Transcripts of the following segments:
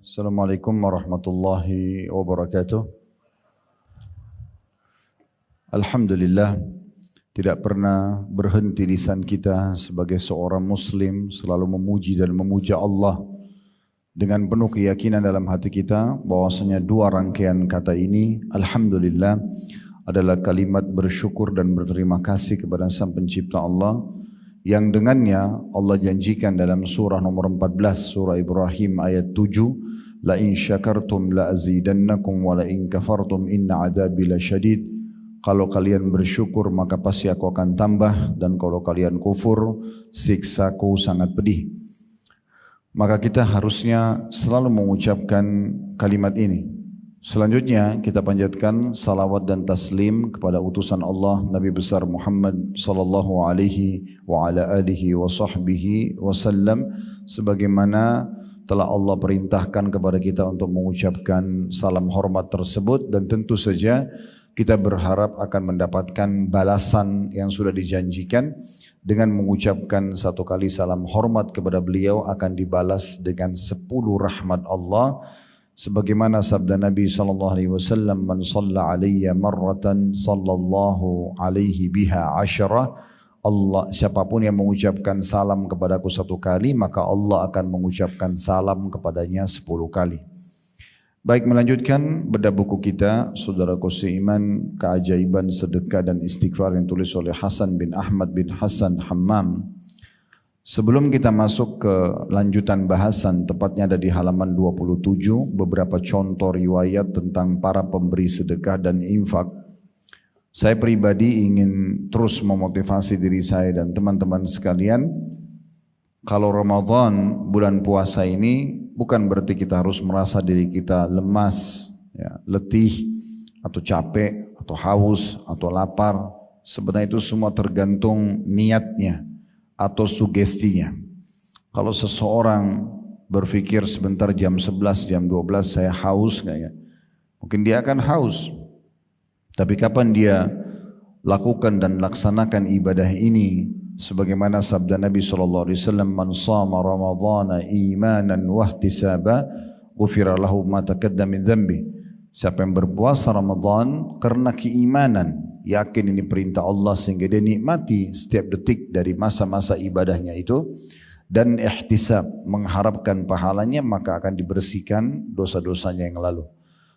Assalamualaikum warahmatullahi wabarakatuh. Alhamdulillah, tidak pernah berhenti lisan kita sebagai seorang muslim selalu memuji dan memuja Allah dengan penuh keyakinan dalam hati kita bahwasanya dua rangkaian kata ini, Alhamdulillah, adalah kalimat bersyukur dan berterima kasih kepada Sang Pencipta Allah yang dengannya Allah janjikan dalam surah nomor 14 surah Ibrahim ayat 7, la in syakartum la azidannakum wa la in kafartum inna adzabi lasyadid. Kalau kalian bersyukur maka pasti aku akan tambah, dan kalau kalian kufur siksaku sangat pedih. Maka kita harusnya selalu mengucapkan kalimat ini. Selanjutnya kita panjatkan salawat dan taslim kepada utusan Allah Nabi besar Muhammad sallallahu alaihi wa ala alihi wa sahbihi wasallam, sebagaimana telah Allah perintahkan kepada kita untuk mengucapkan salam hormat tersebut, dan tentu saja kita berharap akan mendapatkan balasan yang sudah dijanjikan. Dengan mengucapkan satu kali salam hormat kepada beliau akan dibalas dengan 10 rahmat Allah. Sebagaimana sabda Nabi sallallahu alaihi wasallam, man shalla alayya marratan sallallahu alaihi biha 10. Allah, siapapun yang mengucapkan salam kepadaku satu kali, maka Allah akan mengucapkan salam kepadanya 10 kali. Baik, melanjutkan bedah buku kita, saudaraku seiman, Keajaiban Sedekah dan Istighfar yang tulis oleh Hasan bin Ahmad bin Hasan Hammam. Sebelum kita masuk ke lanjutan bahasan, tepatnya ada di halaman 27, beberapa contoh riwayat tentang para pemberi sedekah dan infak. Saya pribadi ingin terus memotivasi diri saya dan teman-teman sekalian. Kalau Ramadan, bulan puasa ini, bukan berarti kita harus merasa diri kita lemas, ya, letih, atau capek, atau haus, atau lapar. Sebenarnya itu semua tergantung niatnya atau sugestinya. Kalau seseorang berpikir sebentar jam 11, jam 12 saya haus kayaknya, mungkin dia akan haus. Tapi kapan dia lakukan dan laksanakan ibadah ini sebagaimana sabda Nabi sallallahu alaihi wasallam, man shama ramadhana imanan wa ihtisaba ghufira lahu ma taqaddama min dhanbi. Siapa yang berpuasa Ramadan karena keimanan, yakin ini perintah Allah sehingga dia nikmati setiap detik dari masa-masa ibadahnya itu, dan ihtisab, mengharapkan pahalanya, maka akan dibersihkan dosa-dosanya yang lalu.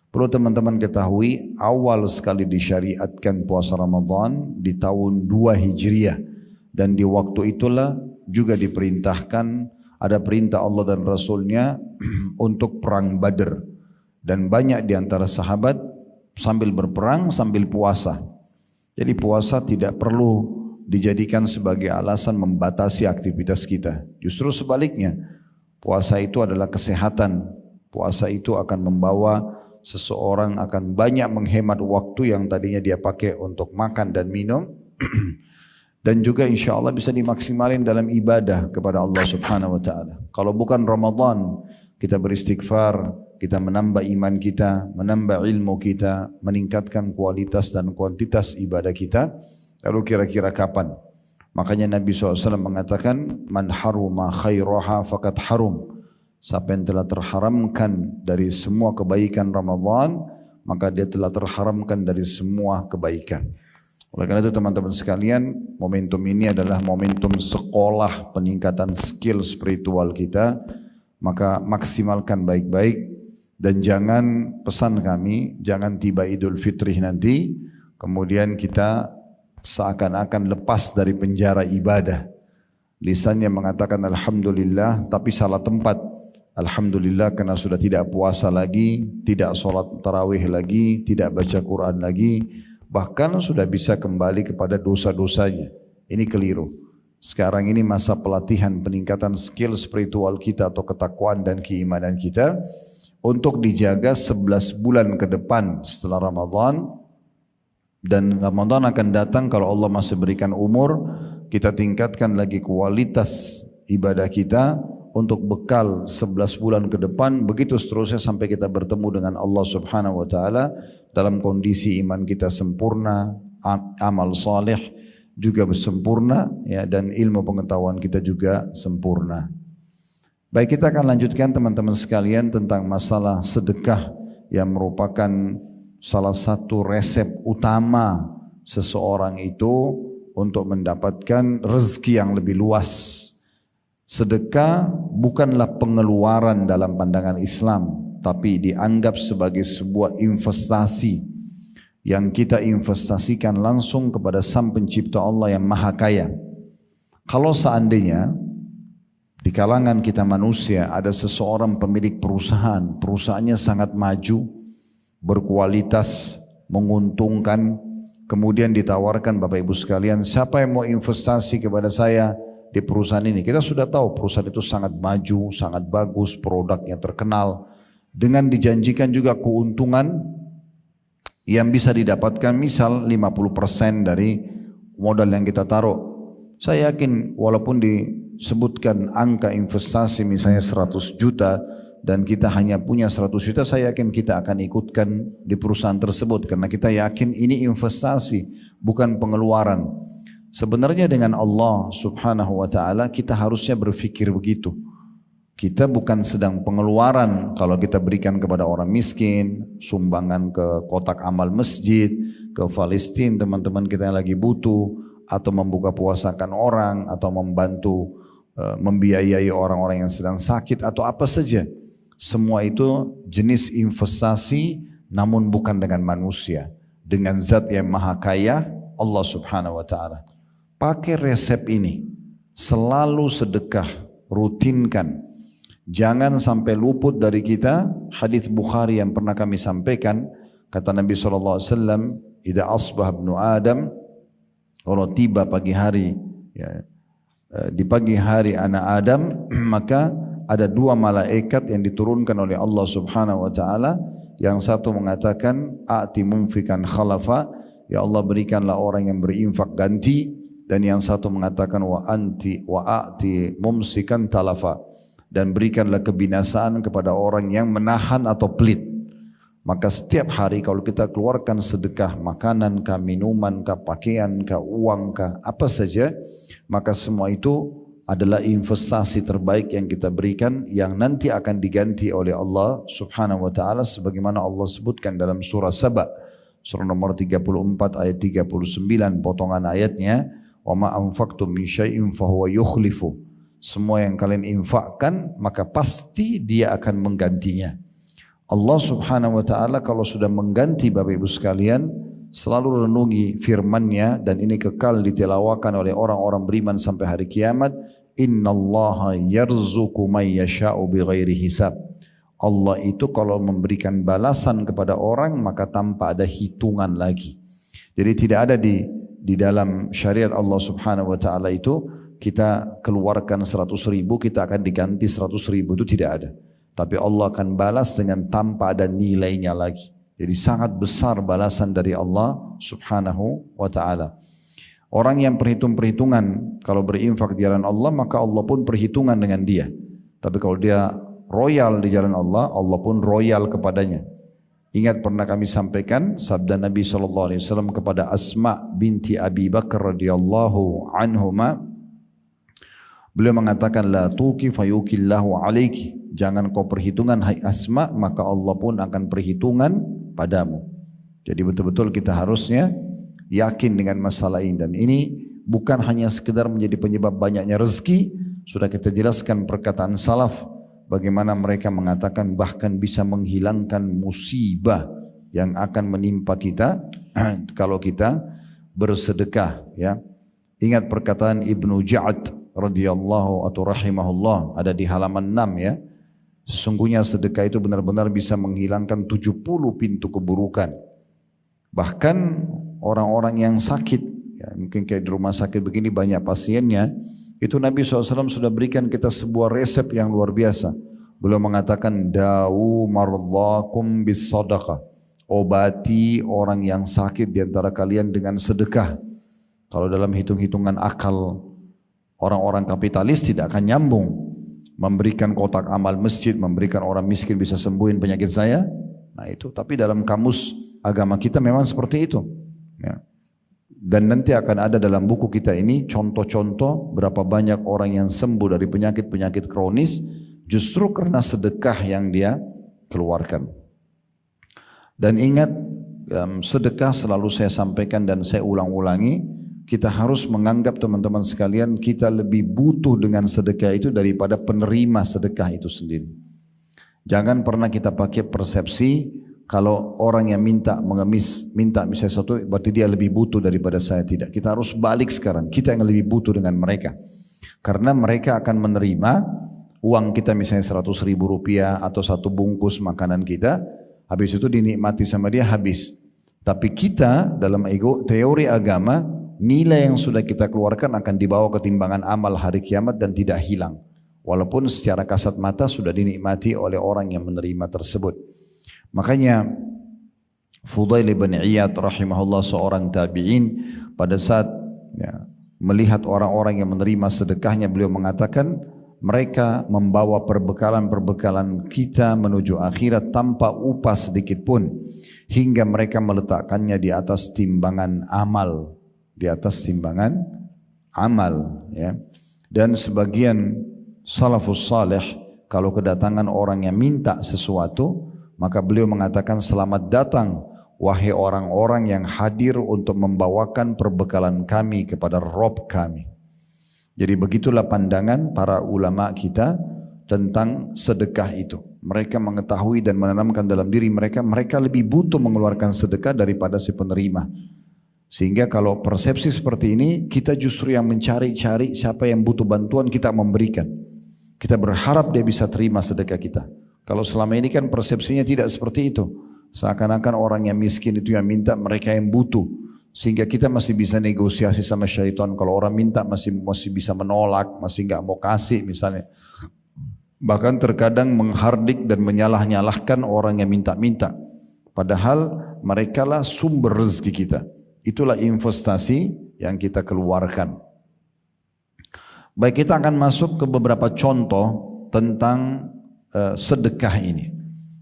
Perlu teman-teman ketahui, awal sekali disyariatkan puasa Ramadan di tahun 2 Hijriah, dan di waktu itulah juga diperintahkan, ada perintah Allah dan Rasulnya untuk perang Badr. Dan banyak di antara sahabat sambil berperang sambil puasa. Jadi puasa tidak perlu dijadikan sebagai alasan membatasi aktivitas kita. Justru sebaliknya, puasa itu adalah kesehatan. Puasa itu akan membawa seseorang akan banyak menghemat waktu yang tadinya dia pakai untuk makan dan minum. Dan juga insya Allah bisa dimaksimalin dalam ibadah kepada Allah subhanahu wa ta'ala. Kalau bukan Ramadan, kita beristighfar, kita menambah iman kita, menambah ilmu kita, meningkatkan kualitas dan kuantitas ibadah kita. Lalu kira-kira kapan? Makanya Nabi SAW mengatakan, man haruma khairaha fakat harum. Siapa yang telah terharamkan dari semua kebaikan Ramadan, maka dia telah terharamkan dari semua kebaikan. Oleh karena itu teman-teman sekalian, momentum ini adalah momentum sekolah peningkatan skill spiritual kita. Maka maksimalkan baik-baik. Dan jangan, pesan kami, jangan tiba Idul Fitri nanti kemudian kita seakan-akan lepas dari penjara ibadah. Lisannya mengatakan Alhamdulillah tapi salah tempat. Alhamdulillah karena sudah tidak puasa lagi, tidak sholat tarawih lagi, tidak baca Quran lagi, bahkan sudah bisa kembali kepada dosa-dosanya. Ini keliru. Sekarang ini masa pelatihan peningkatan skill spiritual kita atau ketakwaan dan keimanan kita untuk dijaga 11 bulan ke depan setelah Ramadan. Dan Ramadan akan datang kalau Allah masih berikan umur, kita tingkatkan lagi kualitas ibadah kita untuk bekal 11 bulan ke depan, begitu seterusnya sampai kita bertemu dengan Allah subhanahu wa ta'ala dalam kondisi iman kita sempurna, amal saleh juga sempurna, ya, dan ilmu pengetahuan kita juga sempurna. Baik, kita akan lanjutkan teman-teman sekalian tentang masalah sedekah yang merupakan salah satu resep utama seseorang itu untuk mendapatkan rezeki yang lebih luas. Sedekah bukanlah pengeluaran dalam pandangan Islam, tapi dianggap sebagai sebuah investasi yang kita investasikan langsung kepada Sang Pencipta Allah yang Maha Kaya. Kalau seandainya di kalangan kita manusia ada seseorang pemilik perusahaan, perusahaannya sangat maju, berkualitas, menguntungkan, kemudian ditawarkan Bapak Ibu sekalian, siapa yang mau investasi kepada saya di perusahaan ini? Kita sudah tahu perusahaan itu sangat maju, sangat bagus, produknya terkenal, dengan dijanjikan juga keuntungan yang bisa didapatkan misal 50% dari modal yang kita taruh. Saya yakin walaupun disebutkan angka investasi misalnya 100 juta dan kita hanya punya 100 juta, saya yakin kita akan ikutkan di perusahaan tersebut karena kita yakin ini investasi, bukan pengeluaran. Sebenarnya dengan Allah Subhanahu wa taala kita harusnya berpikir begitu. Kita bukan sedang pengeluaran kalau kita berikan kepada orang miskin, sumbangan ke kotak amal masjid, ke Palestina teman-teman kita yang lagi butuh, atau membuka puasakan orang, atau membantu membiayai orang-orang yang sedang sakit atau apa saja. Semua itu jenis investasi namun bukan dengan manusia, dengan zat yang maha kaya Allah Subhanahu wa taala. Pakai resep ini, selalu sedekah, rutinkan. Jangan sampai luput dari kita hadis Bukhari yang pernah kami sampaikan, kata Nabi SAW, "Idza asbah ibnu Adam," kalau tiba pagi hari, ya, di pagi hari anak Adam, maka ada dua malaikat yang diturunkan oleh Allah Subhanahu wa taala. Yang satu mengatakan, "A'ti mumfikan khalafa," ya Allah berikanlah orang yang berinfak ganti, dan yang satu mengatakan, "Wa a'ti mumsikan talafa," dan berikanlah kebinasaan kepada orang yang menahan atau pelit. Maka setiap hari kalau kita keluarkan sedekah, makanan kah, minuman kah, pakaian kah, uang kah, apa saja, maka semua itu adalah investasi terbaik yang kita berikan, yang nanti akan diganti oleh Allah Subhanahu wa taala sebagaimana Allah sebutkan dalam surah Saba, surah nomor 34 ayat 39 potongan ayatnya, "Wa ma anfaqtum min syai'in fahuwa yukhlifu." Semua yang kalian infakkan maka pasti Dia akan menggantinya. Allah Subhanahu wa taala kalau sudah mengganti Bapak Ibu sekalian, selalu renungi firman-Nya, dan ini kekal ditelawakan oleh orang-orang beriman sampai hari kiamat. Innallaha yarzuqu may yasha'u bighairi hisab. Allah itu kalau memberikan balasan kepada orang maka tanpa ada hitungan lagi. Jadi tidak ada di dalam syariat Allah Subhanahu wa taala itu kita keluarkan 100 ribu kita akan diganti 100 ribu, itu tidak ada. Tapi Allah akan balas dengan tanpa ada nilainya lagi. Jadi sangat besar balasan dari Allah Subhanahu wa taala. Orang yang perhitungan kalau berinfak di jalan Allah, maka Allah pun perhitungan dengan dia. Tapi kalau dia royal di jalan Allah, Allah pun royal kepadanya. Ingat pernah kami sampaikan sabda Nabi SAW kepada Asma binti Abi Bakar radhiyallahu anhuma. Beliau mengatakan, "La tuqi fayuqillahu alaiki." Jangan kau perhitungan hai Asma, maka Allah pun akan perhitungan padamu. Jadi betul-betul kita harusnya yakin dengan masalah ini, dan ini bukan hanya sekedar menjadi penyebab banyaknya rezeki. Sudah kita jelaskan perkataan salaf bagaimana mereka mengatakan bahkan bisa menghilangkan musibah yang akan menimpa kita kalau kita bersedekah, ya. Ingat perkataan Ibnu Ja'ad radhiyallahu atau rahimahullah, ada di halaman 6, ya. Sesungguhnya sedekah itu benar-benar bisa menghilangkan 70 pintu keburukan. Bahkan orang-orang yang sakit, ya, mungkin kayak di rumah sakit begini banyak pasiennya, itu Nabi SAW sudah berikan kita sebuah resep yang luar biasa. Beliau mengatakan, "Dawu mardhakum bis sadaqah." Obati orang yang sakit di antara kalian dengan sedekah. Kalau dalam hitung-hitungan akal orang-orang kapitalis tidak akan nyambung. Memberikan kotak amal masjid, memberikan orang miskin bisa sembuhin penyakit saya. Nah itu, tapi dalam kamus agama kita memang seperti itu, ya. Dan nanti akan ada dalam buku kita ini contoh-contoh berapa banyak orang yang sembuh dari penyakit-penyakit kronis justru karena sedekah yang dia keluarkan. Dan ingat, sedekah selalu saya sampaikan dan saya ulang-ulangi, kita harus menganggap teman-teman sekalian kita lebih butuh dengan sedekah itu daripada penerima sedekah itu sendiri. Jangan pernah kita pakai persepsi kalau orang yang minta mengemis, minta misalnya sesuatu, berarti dia lebih butuh daripada saya. Tidak, kita harus balik sekarang, kita yang lebih butuh dengan mereka. Karena mereka akan menerima uang kita misalnya 100.000 rupiah atau satu bungkus makanan kita, habis itu dinikmati sama dia habis. Tapi kita dalam teori agama, nilai yang sudah kita keluarkan akan dibawa ke timbangan amal hari kiamat dan tidak hilang. Walaupun secara kasat mata sudah dinikmati oleh orang yang menerima tersebut. Makanya Fudail bin Iyad rahimahullah seorang tabi'in pada saat melihat orang-orang yang menerima sedekahnya, beliau mengatakan mereka membawa perbekalan-perbekalan kita menuju akhirat tanpa upah sedikit pun, hingga mereka meletakkannya di atas timbangan amal, ya. Dan sebagian salafus salih kalau kedatangan orang yang minta sesuatu, maka beliau mengatakan selamat datang wahai orang-orang yang hadir untuk membawakan perbekalan kami kepada Rabb kami. Jadi begitulah pandangan para ulama kita tentang sedekah itu. Mereka mengetahui dan menanamkan dalam diri mereka, mereka lebih butuh mengeluarkan sedekah daripada si penerima. Sehingga kalau persepsi seperti ini, kita justru yang mencari-cari siapa yang butuh bantuan, kita memberikan. Kita berharap dia bisa terima sedekah kita. Kalau selama ini kan persepsinya tidak seperti itu. Seakan-akan orang yang miskin itu yang minta, mereka yang butuh. Sehingga kita masih bisa negosiasi sama syaitan. Kalau orang minta masih bisa menolak, masih nggak mau kasih misalnya. Bahkan terkadang menghardik dan menyalah-nyalahkan orang yang minta-minta. Padahal merekalah sumber rezeki kita. Itulah investasi yang kita keluarkan. Baik, kita akan masuk ke beberapa contoh tentang sedekah ini.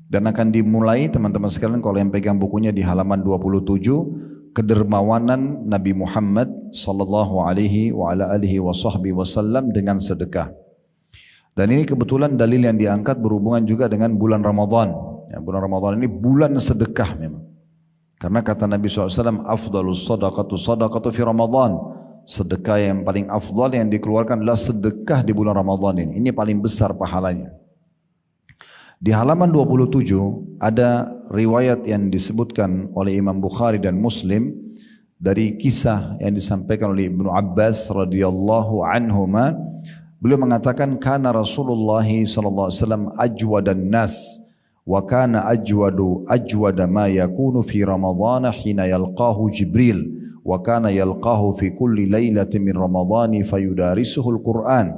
Dan akan dimulai teman-teman sekalian kalau yang pegang bukunya di halaman 27, kedermawanan Nabi Muhammad sallallahu alaihi wa ala alihi wasallam dengan sedekah. Dan ini kebetulan dalil yang diangkat berhubungan juga dengan bulan Ramadan. Ya, bulan Ramadan ini bulan sedekah memang. Karena kata Nabi SAW, afdalus sadaqatu fi Ramadan. Sedekah yang paling afdal yang dikeluarkan adalah sedekah di bulan Ramadan ini. Ini paling besar pahalanya. Di halaman 27 ada riwayat yang disebutkan oleh Imam Bukhari dan Muslim dari kisah yang disampaikan oleh Ibnu Abbas radhiyallahu anhuma. Beliau mengatakan kana Rasulullah sallallahu alaihi wasallam ajwadan nas wa kana ajwada ma yakunu fi Ramadhan hina yalqahu Jibril wa kana yalqahu fi kulli lailatin min Ramadhan fayudarisuhu al-Qur'an.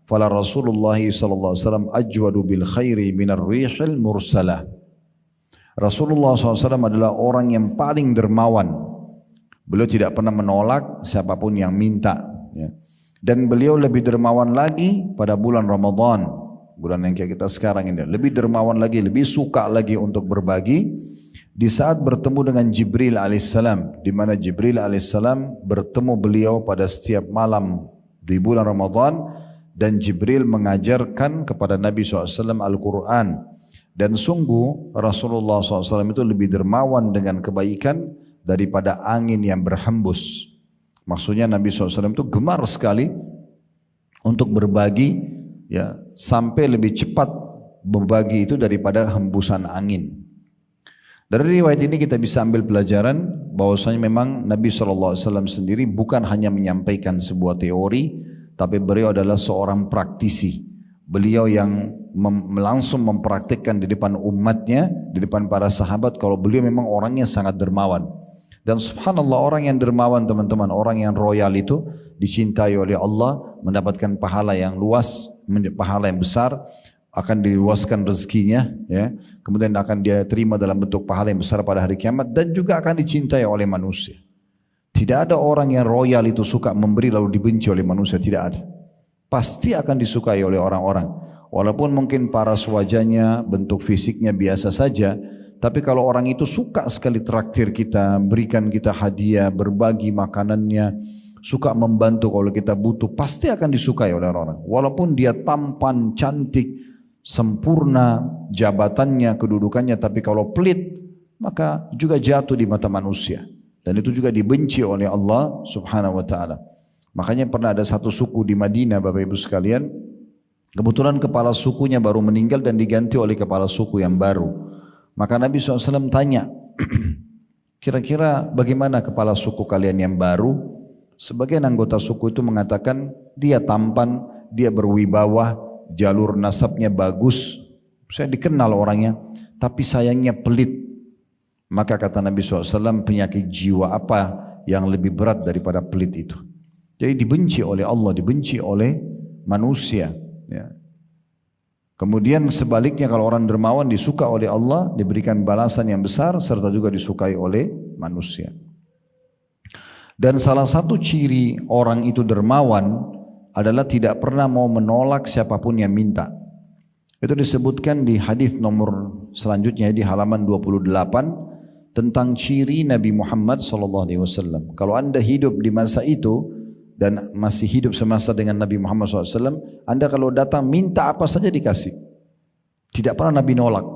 Fala Rasulullah sallallahu alaihi wasallam ajwadu bil khairi minar rihil mursalah. Rasulullah SAW adalah orang yang paling dermawan. Beliau tidak pernah menolak siapapun yang minta. Ya. Dan beliau lebih dermawan lagi pada bulan Ramadan, bulan yang kayak kita sekarang ini. Lebih dermawan lagi, lebih suka lagi untuk berbagi di saat bertemu dengan Jibril alaihissalam, di mana Jibril alaihissalam bertemu beliau pada setiap malam di bulan Ramadan. Dan Jibril mengajarkan kepada Nabi SAW Al-Quran. Dan sungguh Rasulullah SAW itu lebih dermawan dengan kebaikan daripada angin yang berhembus. Maksudnya Nabi SAW itu gemar sekali untuk berbagi, ya, sampai lebih cepat berbagi itu daripada hembusan angin. Dari riwayat ini kita bisa ambil pelajaran bahwasanya memang Nabi SAW sendiri bukan hanya menyampaikan sebuah teori, tapi beliau adalah seorang praktisi. Beliau yang langsung mempraktikkan di depan umatnya, di depan para sahabat, kalau beliau memang orangnya sangat dermawan. Dan subhanallah, orang yang dermawan teman-teman, orang yang royal itu dicintai oleh Allah, mendapatkan pahala yang luas, pahala yang besar, akan diluaskan rezekinya, ya. Kemudian akan dia terima dalam bentuk pahala yang besar pada hari kiamat, dan juga akan dicintai oleh manusia. Tidak ada orang yang royal itu suka memberi lalu dibenci oleh manusia, tidak ada. Pasti akan disukai oleh orang-orang. Walaupun mungkin paras wajahnya, bentuk fisiknya biasa saja, tapi kalau orang itu suka sekali traktir kita, berikan kita hadiah, berbagi makanannya, suka membantu kalau kita butuh, pasti akan disukai oleh orang-orang. Walaupun dia tampan, cantik, sempurna jabatannya, kedudukannya, tapi kalau pelit maka juga jatuh di mata manusia. Dan itu juga dibenci oleh Allah Subhanahu wa taala. Makanya pernah ada satu suku di Madinah, Bapak Ibu sekalian, kebetulan kepala sukunya baru meninggal dan diganti oleh kepala suku yang baru. Maka Nabi SAW tanya, kira-kira bagaimana kepala suku kalian yang baru? Sebagian anggota suku itu mengatakan dia tampan, dia berwibawa, jalur nasabnya bagus, saya dikenal orangnya, tapi sayangnya pelit. Maka kata Nabi SAW, penyakit jiwa apa yang lebih berat daripada pelit itu? Jadi dibenci oleh Allah, dibenci oleh manusia. Ya. Kemudian sebaliknya kalau orang dermawan disuka oleh Allah, diberikan balasan yang besar, serta juga disukai oleh manusia. Dan salah satu ciri orang itu dermawan adalah tidak pernah mau menolak siapapun yang minta. Itu disebutkan di hadis nomor selanjutnya di halaman 28 tentang ciri Nabi Muhammad SAW. Kalau anda hidup di masa itu dan masih hidup semasa dengan Nabi Muhammad SAW, anda kalau datang minta apa saja dikasih. Tidak pernah Nabi nolak.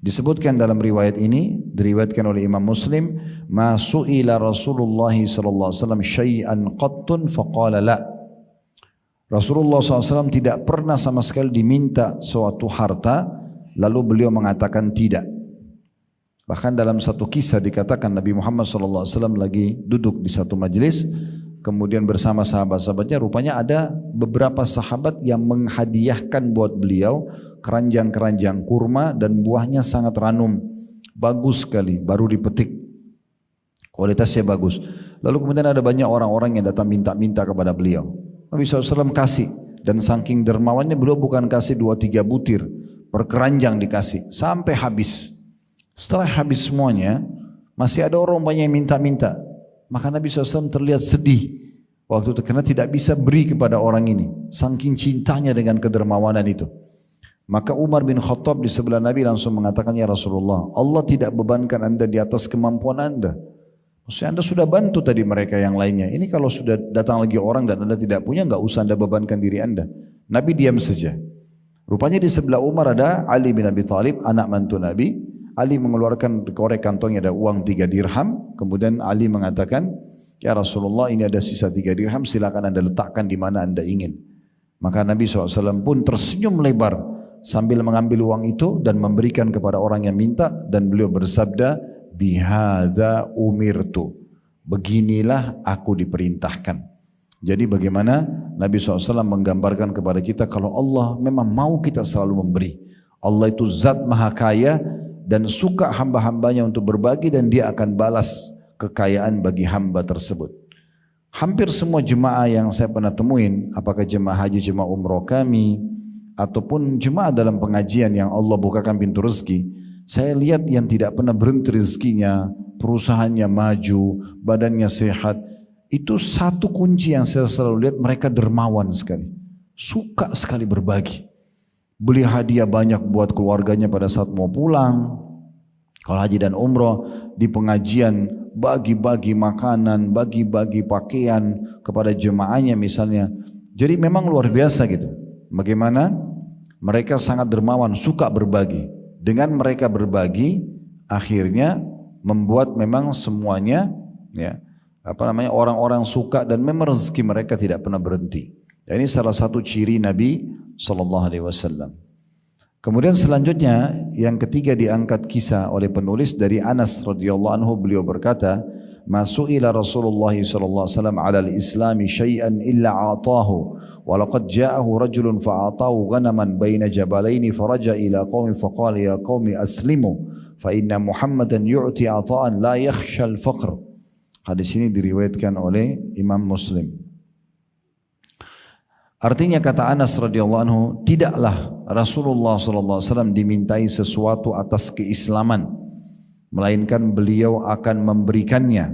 Disebutkan dalam riwayat ini, diriwayatkan oleh Imam Muslim, ma su'ila Rasulullah sallallahu alaihi wasallam syai'an qattun faqala la. Rasulullah SAW tidak pernah sama sekali diminta suatu harta lalu beliau mengatakan tidak. Bahkan dalam satu kisah dikatakan Nabi Muhammad SAW lagi duduk di satu majelis, kemudian bersama sahabat-sahabatnya, rupanya ada beberapa sahabat yang menghadiahkan buat beliau keranjang-keranjang kurma dan buahnya sangat ranum, bagus sekali, baru dipetik, kualitasnya bagus. Lalu kemudian ada banyak orang-orang yang datang minta-minta kepada beliau. Nabi SAW kasih, dan saking dermawannya beliau bukan kasih 2-3 butir, per keranjang dikasih sampai habis. Setelah habis semuanya, masih ada orang banyak yang minta-minta. Maka Nabi SAW terlihat sedih waktu itu karena tidak bisa beri kepada orang ini, saking cintanya dengan kedermawanan itu. Maka Umar bin Khattab di sebelah Nabi langsung mengatakan, ya Rasulullah, Allah tidak bebankan anda di atas kemampuan anda. Maksudnya anda sudah bantu tadi mereka yang lainnya. Ini kalau sudah datang lagi orang dan anda tidak punya, enggak usah anda bebankan diri anda. Nabi diam saja. Rupanya di sebelah Umar ada Ali bin Abi Thalib, anak mantu Nabi. Ali mengeluarkan korek kantongnya ada uang 3 dirham. Kemudian Ali mengatakan, ya Rasulullah, ini ada sisa 3 dirham, silakan anda letakkan di mana anda ingin. Maka Nabi SAW pun tersenyum lebar sambil mengambil uang itu dan memberikan kepada orang yang minta, dan beliau bersabda, bihadza umirtu, beginilah aku diperintahkan. Jadi bagaimana Nabi SAW menggambarkan kepada kita kalau Allah memang mau kita selalu memberi. Allah itu zat maha kaya dan suka hamba-hambanya untuk berbagi, dan dia akan balas kekayaan bagi hamba tersebut. Hampir semua jemaah yang saya pernah temuin, apakah jemaah haji, jemaah umroh kami, ataupun jemaah dalam pengajian yang Allah bukakan pintu rezeki, saya lihat yang tidak pernah berhenti rezekinya, perusahaannya maju, badannya sehat, itu satu kunci yang saya selalu lihat, mereka dermawan sekali, suka sekali berbagi. Beli hadiah banyak buat keluarganya pada saat mau pulang. Kalau haji dan umroh, di pengajian bagi-bagi makanan, bagi-bagi pakaian kepada jemaahnya misalnya. Jadi memang luar biasa gitu. Bagaimana mereka sangat dermawan, suka berbagi. Dengan mereka berbagi, akhirnya membuat memang semuanya, ya, orang-orang suka, dan memang rezeki mereka tidak pernah berhenti. Dan ini salah satu ciri Nabi SAW. Kemudian selanjutnya yang ketiga diangkat kisah oleh penulis dari Anas radhiyallahu anhu, beliau berkata, "Ma su'ila Rasulullah sallallahu alaihi wasallam 'ala al-Islam syai'an illa a'tahu wa laqad ja'ahu rajulun fa'atahu ghanaman baina jabalaini faraja ila qaumi faqala ya qaumi aslimu fa inna Muhammadan yu'ti 'ata'an la yakhsha al-faqr." Hadis ini diriwayatkan oleh Imam Muslim. Artinya kata Anas radhiyallahu anhu, tidaklah Rasulullah sallallahu alaihi wasallam dimintai sesuatu atas keislaman, melainkan beliau akan memberikannya.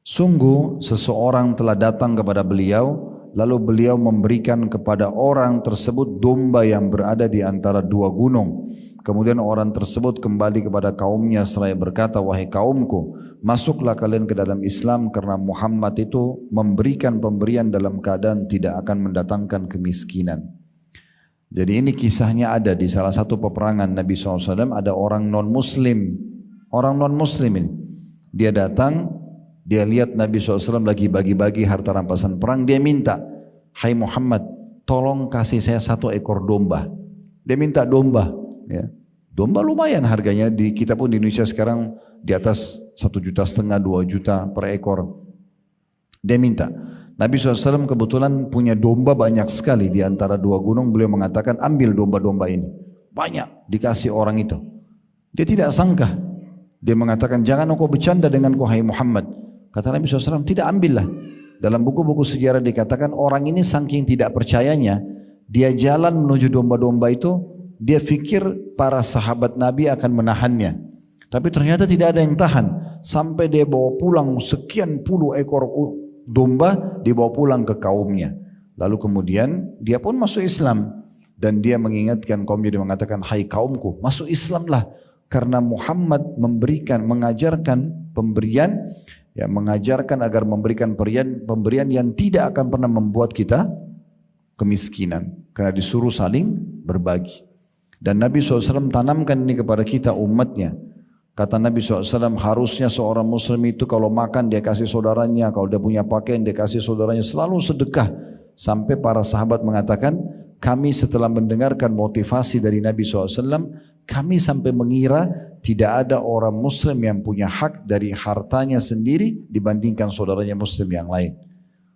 Sungguh seseorang telah datang kepada beliau, lalu beliau memberikan kepada orang tersebut domba yang berada di antara 2 gunung. Kemudian orang tersebut kembali kepada kaumnya seraya berkata, wahai kaumku, masuklah kalian ke dalam Islam karena Muhammad itu memberikan pemberian dalam keadaan tidak akan mendatangkan kemiskinan. Jadi ini kisahnya ada di salah satu peperangan Nabi SAW, ada orang non-muslim. Orang non-muslim ini. Dia datang, dia lihat Nabi SAW lagi bagi-bagi harta rampasan perang. Dia minta, hai Muhammad, tolong kasih saya 1 ekor domba. Dia minta domba. Ya. Domba lumayan harganya, di kita pun di Indonesia sekarang di atas 1,5 juta, 2 juta per ekor. Dia minta. Nabi SAW kebetulan punya domba banyak sekali di antara 2 gunung. Beliau mengatakan ambil domba-domba ini. Banyak dikasih orang itu. Dia tidak sangka. Dia mengatakan jangan engkau bercanda denganku hai Muhammad. Kata Nabi SAW tidak, ambillah. Dalam buku-buku sejarah dikatakan orang ini saking tidak percayanya. Dia jalan menuju domba-domba itu. Dia fikir para sahabat Nabi akan menahannya. Tapi ternyata tidak ada yang tahan. Sampai dia bawa pulang sekian puluh ekor domba, dibawa pulang ke kaumnya. Lalu kemudian dia pun masuk Islam. Dan dia mengingatkan kaumnya, dia mengatakan, hai kaumku, masuk Islamlah. Karena Muhammad mengajarkan pemberian, ya, mengajarkan agar memberikan pemberian yang tidak akan pernah membuat kita kemiskinan. Karena disuruh saling berbagi. Dan Nabi SAW tanamkan ini kepada kita umatnya. Kata Nabi SAW, harusnya seorang muslim itu kalau makan dia kasih saudaranya, kalau dia punya pakaian dia kasih saudaranya, selalu sedekah. Sampai para sahabat mengatakan, kami setelah mendengarkan motivasi dari Nabi SAW, kami sampai mengira tidak ada orang muslim yang punya hak dari hartanya sendiri dibandingkan saudaranya muslim yang lain.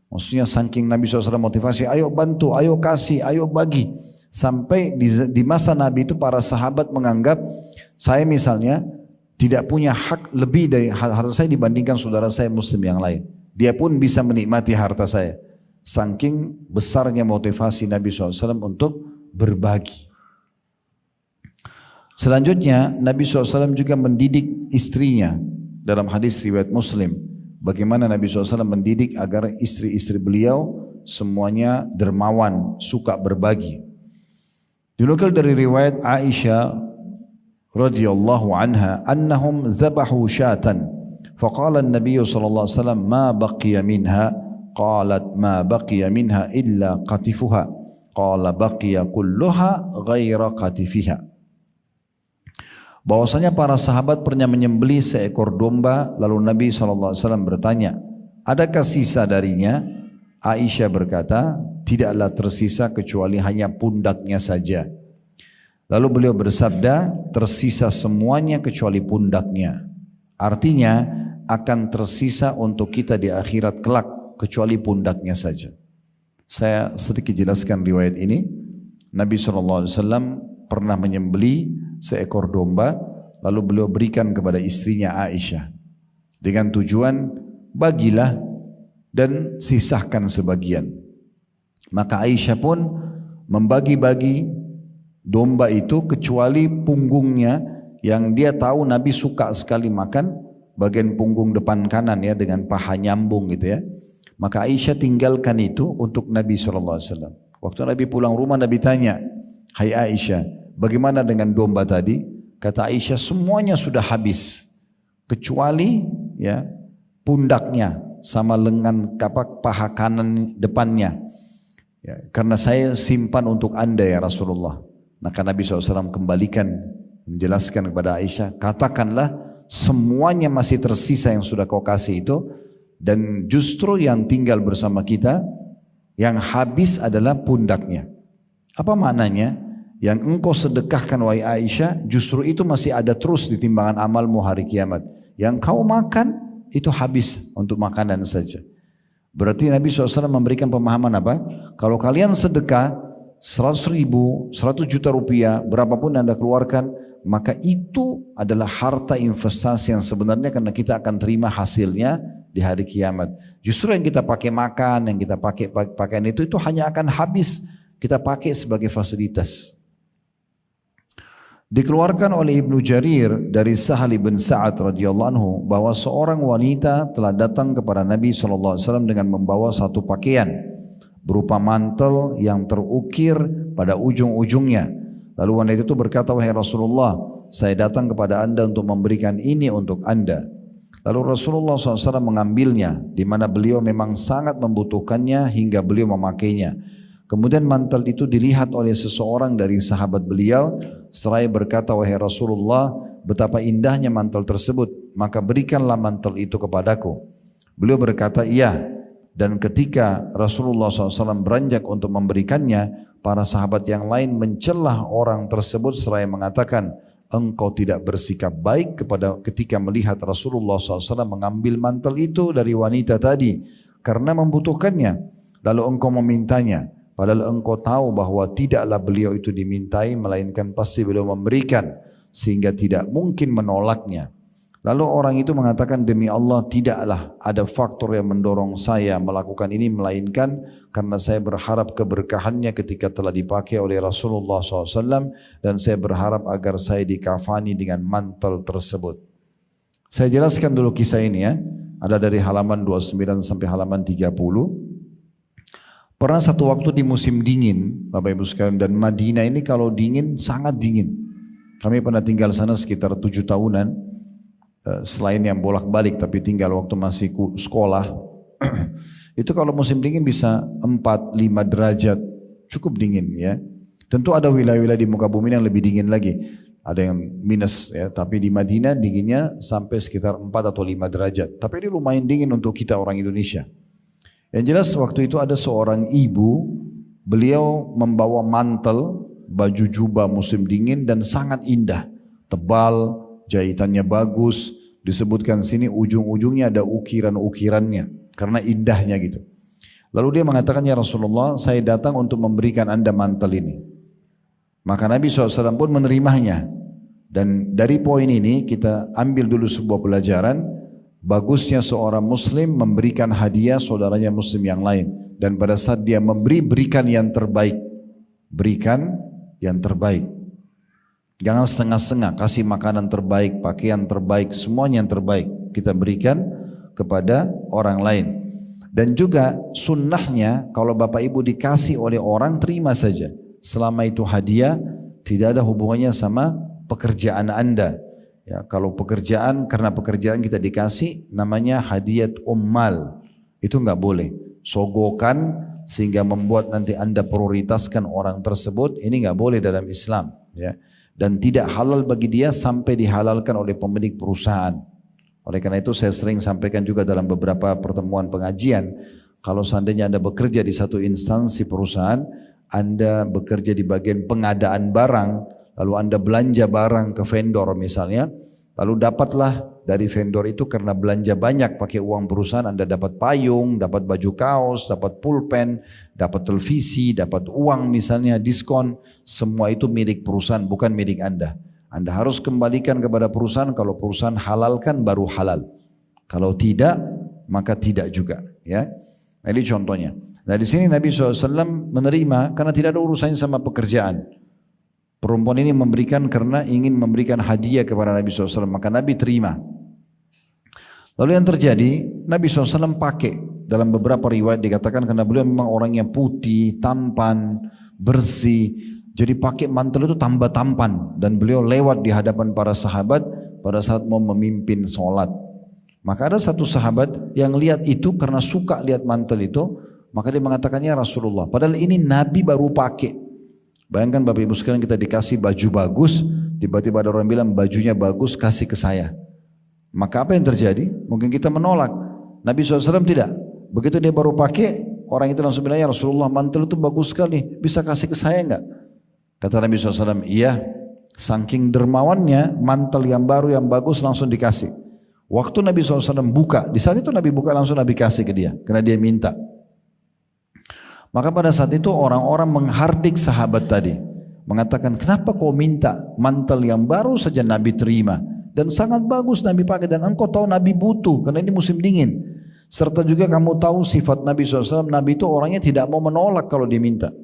Maksudnya saking Nabi SAW motivasi, ayo bantu, ayo kasih, ayo bagi. Sampai di masa Nabi itu para sahabat menganggap, saya misalnya tidak punya hak lebih dari harta saya dibandingkan saudara saya muslim yang lain. Dia pun bisa menikmati harta saya. Saking besarnya motivasi Nabi SAW untuk berbagi. Selanjutnya Nabi SAW juga mendidik istrinya. Dalam hadis riwayat Muslim. Bagaimana Nabi SAW mendidik agar istri-istri beliau semuanya dermawan, suka berbagi. Dinukil dari riwayat Aisyah radhiyallahu anha annahum zabahu syatan faqala an-nabiy sallallahu alaihi wasallam ma baqiya minha qalat ma baqiya minha illa qatifuha qala baqiya kulluha ghaira qatifiha. Bahwasanya para sahabat pernah menyembelih seekor domba, lalu Nabi sallallahu alaihi wasallam bertanya, adakah sisa darinya? Aisyah berkata, tidaklah tersisa kecuali hanya pundaknya saja. Lalu beliau bersabda, tersisa semuanya kecuali pundaknya. Artinya akan tersisa untuk kita di akhirat kelak kecuali pundaknya saja. Saya sedikit jelaskan riwayat ini. Nabi SAW pernah menyembelih seekor domba, lalu beliau berikan kepada istrinya Aisyah. Dengan tujuan, bagilah dan sisahkan sebagian. Maka Aisyah pun membagi-bagi domba itu kecuali punggungnya yang dia tahu Nabi suka sekali makan bagian punggung depan kanan ya dengan paha nyambung gitu ya. Maka Aisyah tinggalkan itu untuk Nabi SAW. Waktu Nabi pulang rumah Nabi tanya, hai Aisyah, bagaimana dengan domba tadi? Kata Aisyah, semuanya sudah habis kecuali ya pundaknya sama lengan paha kanan depannya. Ya, karena saya simpan untuk anda ya Rasulullah. Maka Nabi SAW kembalikan, menjelaskan kepada Aisyah, katakanlah semuanya masih tersisa yang sudah kau kasih itu, dan justru yang tinggal bersama kita, yang habis adalah pundaknya. Apa maknanya? Yang engkau sedekahkan wahai Aisyah, justru itu masih ada terus di timbangan amalmu hari kiamat. Yang kau makan, itu habis untuk makanan saja. Berarti Nabi SAW memberikan pemahaman apa? Kalau kalian sedekah, 100 ribu, 100 juta rupiah, berapapun anda keluarkan, maka itu adalah harta investasi yang sebenarnya karena kita akan terima hasilnya di hari kiamat. Justru yang kita pakai makan, yang kita pakai pakaian itu hanya akan habis, kita pakai sebagai fasilitas. Dikeluarkan oleh Ibnu Jarir dari Sahal bin Sa'ad radhiyallahu anhu bahwa seorang wanita telah datang kepada Nabi SAW dengan membawa satu pakaian berupa mantel yang terukir pada ujung-ujungnya. Lalu wanita itu berkata, wahai Rasulullah, saya datang kepada anda untuk memberikan ini untuk anda. Lalu Rasulullah SAW mengambilnya, di mana beliau memang sangat membutuhkannya hingga beliau memakainya. Kemudian mantel itu dilihat oleh seseorang dari sahabat beliau, seraya berkata, wahai Rasulullah, betapa indahnya mantel tersebut, maka berikanlah mantel itu kepadaku. Beliau berkata, iya. Dan ketika Rasulullah SAW beranjak untuk memberikannya, para sahabat yang lain mencelah orang tersebut seraya mengatakan, engkau tidak bersikap baik ketika melihat Rasulullah SAW mengambil mantel itu dari wanita tadi karena membutuhkannya, lalu engkau memintanya. Padahal engkau tahu bahwa tidaklah beliau itu dimintai, melainkan pasti beliau memberikan, sehingga tidak mungkin menolaknya. Lalu orang itu mengatakan, demi Allah tidaklah ada faktor yang mendorong saya melakukan ini, melainkan karena saya berharap keberkahannya ketika telah dipakai oleh Rasulullah SAW, dan saya berharap agar saya dikafani dengan mantel tersebut. Saya jelaskan dulu kisah ini ya, ada dari halaman 29 sampai halaman 30. Pernah satu waktu di musim dingin, Bapak Ibu sekalian, dan Madinah ini kalau dingin sangat dingin. Kami pernah tinggal sana sekitar 7 tahunan, selain yang bolak-balik tapi tinggal waktu masih sekolah. Itu kalau musim dingin bisa 4-5 derajat, cukup dingin ya. Tentu ada wilayah-wilayah di muka bumi yang lebih dingin lagi. Ada yang minus ya, tapi di Madinah dinginnya sampai sekitar 4 atau 5 derajat. Tapi ini lumayan dingin untuk kita orang Indonesia. Yang jelas waktu itu ada seorang ibu, beliau membawa mantel, baju jubah musim dingin dan sangat indah, tebal, jahitannya bagus, disebutkan sini ujung-ujungnya ada ukiran-ukirannya, karena indahnya gitu. Lalu dia mengatakan, ya Rasulullah, saya datang untuk memberikan anda mantel ini. Maka Nabi SAW pun menerimanya. Dan dari poin ini kita ambil dulu sebuah pelajaran, bagusnya seorang muslim memberikan hadiah saudaranya muslim yang lain. Dan pada saat dia memberi, berikan yang terbaik. Berikan yang terbaik. Jangan setengah-setengah, kasih makanan terbaik, pakaian terbaik, semuanya yang terbaik kita berikan kepada orang lain. Dan juga sunnahnya kalau Bapak Ibu dikasih oleh orang, terima saja. Selama itu hadiah, tidak ada hubungannya sama pekerjaan anda. Ya, kalau pekerjaan, karena pekerjaan kita dikasih, namanya hadiah ummal. Itu enggak boleh. Sogokan sehingga membuat nanti anda prioritaskan orang tersebut, ini enggak boleh dalam Islam. Ya. Dan tidak halal bagi dia sampai dihalalkan oleh pemilik perusahaan. Oleh karena itu saya sering sampaikan juga dalam beberapa pertemuan pengajian, kalau seandainya anda bekerja di satu instansi perusahaan, anda bekerja di bagian pengadaan barang, lalu anda belanja barang ke vendor misalnya, lalu dapatlah dari vendor itu karena belanja banyak pakai uang perusahaan, anda dapat payung, dapat baju kaos, dapat pulpen, dapat televisi, dapat uang misalnya, diskon, semua itu milik perusahaan, bukan milik anda. Anda harus kembalikan kepada perusahaan, kalau perusahaan halalkan baru halal. Kalau tidak, maka tidak juga. Ya, nah, ini contohnya. Nah di sini Nabi SAW menerima karena tidak ada urusannya sama pekerjaan. Perempuan ini memberikan karena ingin memberikan hadiah kepada Nabi SAW, maka Nabi terima. Lalu yang terjadi, Nabi SAW pakai, dalam beberapa riwayat dikatakan karena beliau memang orangnya putih, tampan, bersih, jadi pakai mantel itu tambah tampan, dan beliau lewat di hadapan para sahabat pada saat mau memimpin sholat. Maka ada satu sahabat yang lihat itu karena suka lihat mantel itu, maka dia mengatakannya Rasulullah, padahal ini Nabi baru pakai. Bayangkan Bapak Ibu sekalian, kita dikasih baju bagus, tiba-tiba ada orang bilang bajunya bagus, kasih ke saya. Maka apa yang terjadi? Mungkin kita menolak. Nabi SAW tidak. Begitu dia baru pakai, orang itu langsung bilang, ya Rasulullah, mantel itu bagus sekali, bisa kasih ke saya enggak? Kata Nabi SAW, iya. Saking dermawannya, mantel yang baru yang bagus langsung dikasih. Waktu Nabi SAW buka, di saat itu Nabi buka langsung Nabi kasih ke dia, karena dia minta. Maka pada saat itu orang-orang menghardik sahabat tadi, mengatakan, kenapa kau minta mantel yang baru saja Nabi terima dan sangat bagus Nabi pakai, dan engkau tahu Nabi butuh karena ini musim dingin, serta juga kamu tahu sifat Nabi SAW, Nabi itu orangnya tidak mau menolak kalau diminta.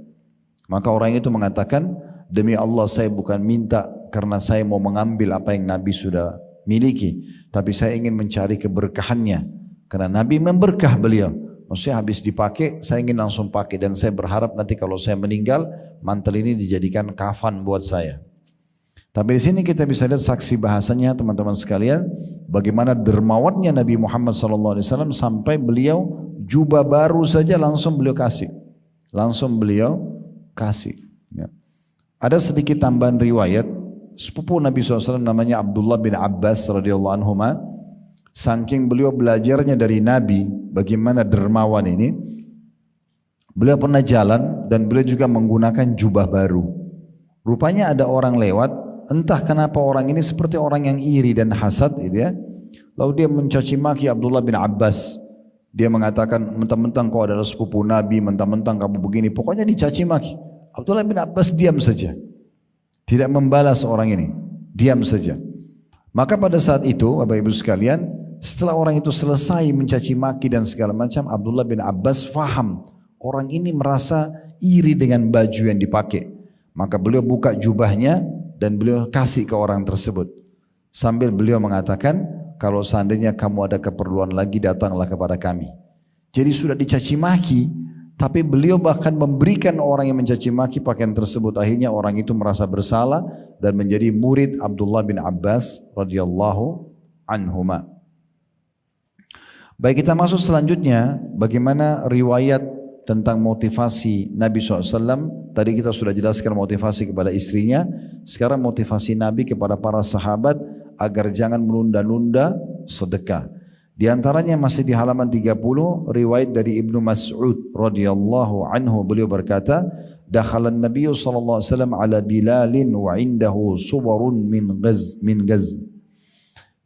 Maka orang itu mengatakan, demi Allah saya bukan minta karena saya mau mengambil apa yang Nabi sudah miliki, tapi saya ingin mencari keberkahannya karena Nabi memberkah beliau. Maksudnya habis dipakai, saya ingin langsung pakai, dan saya berharap nanti kalau saya meninggal, mantel ini dijadikan kafan buat saya. Tapi di sini kita bisa lihat saksi bahasanya teman-teman sekalian, bagaimana dermawannya Nabi Muhammad SAW sampai beliau jubah baru saja langsung beliau kasih. Langsung beliau kasih. Ya. Ada sedikit tambahan riwayat, sepupu Nabi SAW namanya Abdullah bin Abbas radhiyallahu anhuma, saking beliau belajarnya dari Nabi bagaimana dermawan ini, beliau pernah jalan dan beliau juga menggunakan jubah baru. Rupanya ada orang lewat, entah kenapa orang ini seperti orang yang iri dan hasad gitu ya. Lalu dia mencaci maki Abdullah bin Abbas. Dia mengatakan, mentang-mentang kau adalah sepupu Nabi, mentang-mentang kamu begini, pokoknya dicaci maki. Abdullah bin Abbas diam saja, tidak membalas orang ini, diam saja. Maka pada saat itu, Bapak Ibu sekalian, setelah orang itu selesai mencaci maki dan segala macam, Abdullah bin Abbas faham orang ini merasa iri dengan baju yang dipakai. Maka beliau buka jubahnya dan beliau kasih ke orang tersebut. Sambil beliau mengatakan, kalau seandainya kamu ada keperluan lagi, datanglah kepada kami. Jadi sudah dicaci maki, tapi beliau bahkan memberikan orang yang mencaci maki pakaian tersebut. Akhirnya orang itu merasa bersalah dan menjadi murid Abdullah bin Abbas radhiyallahu anhuma. Baik, kita masuk selanjutnya, bagaimana riwayat tentang motivasi Nabi SAW. Tadi kita sudah jelaskan motivasi kepada istrinya. Sekarang motivasi Nabi kepada para sahabat agar jangan menunda-nunda sedekah. Di antaranya masih di halaman 30, riwayat dari Ibnu Mas'ud radhiyallahu anhu, beliau berkata, dakhalan Nabi sallallahu alaihi wasallam ala Bilalin wa indahu suwarun min gaz.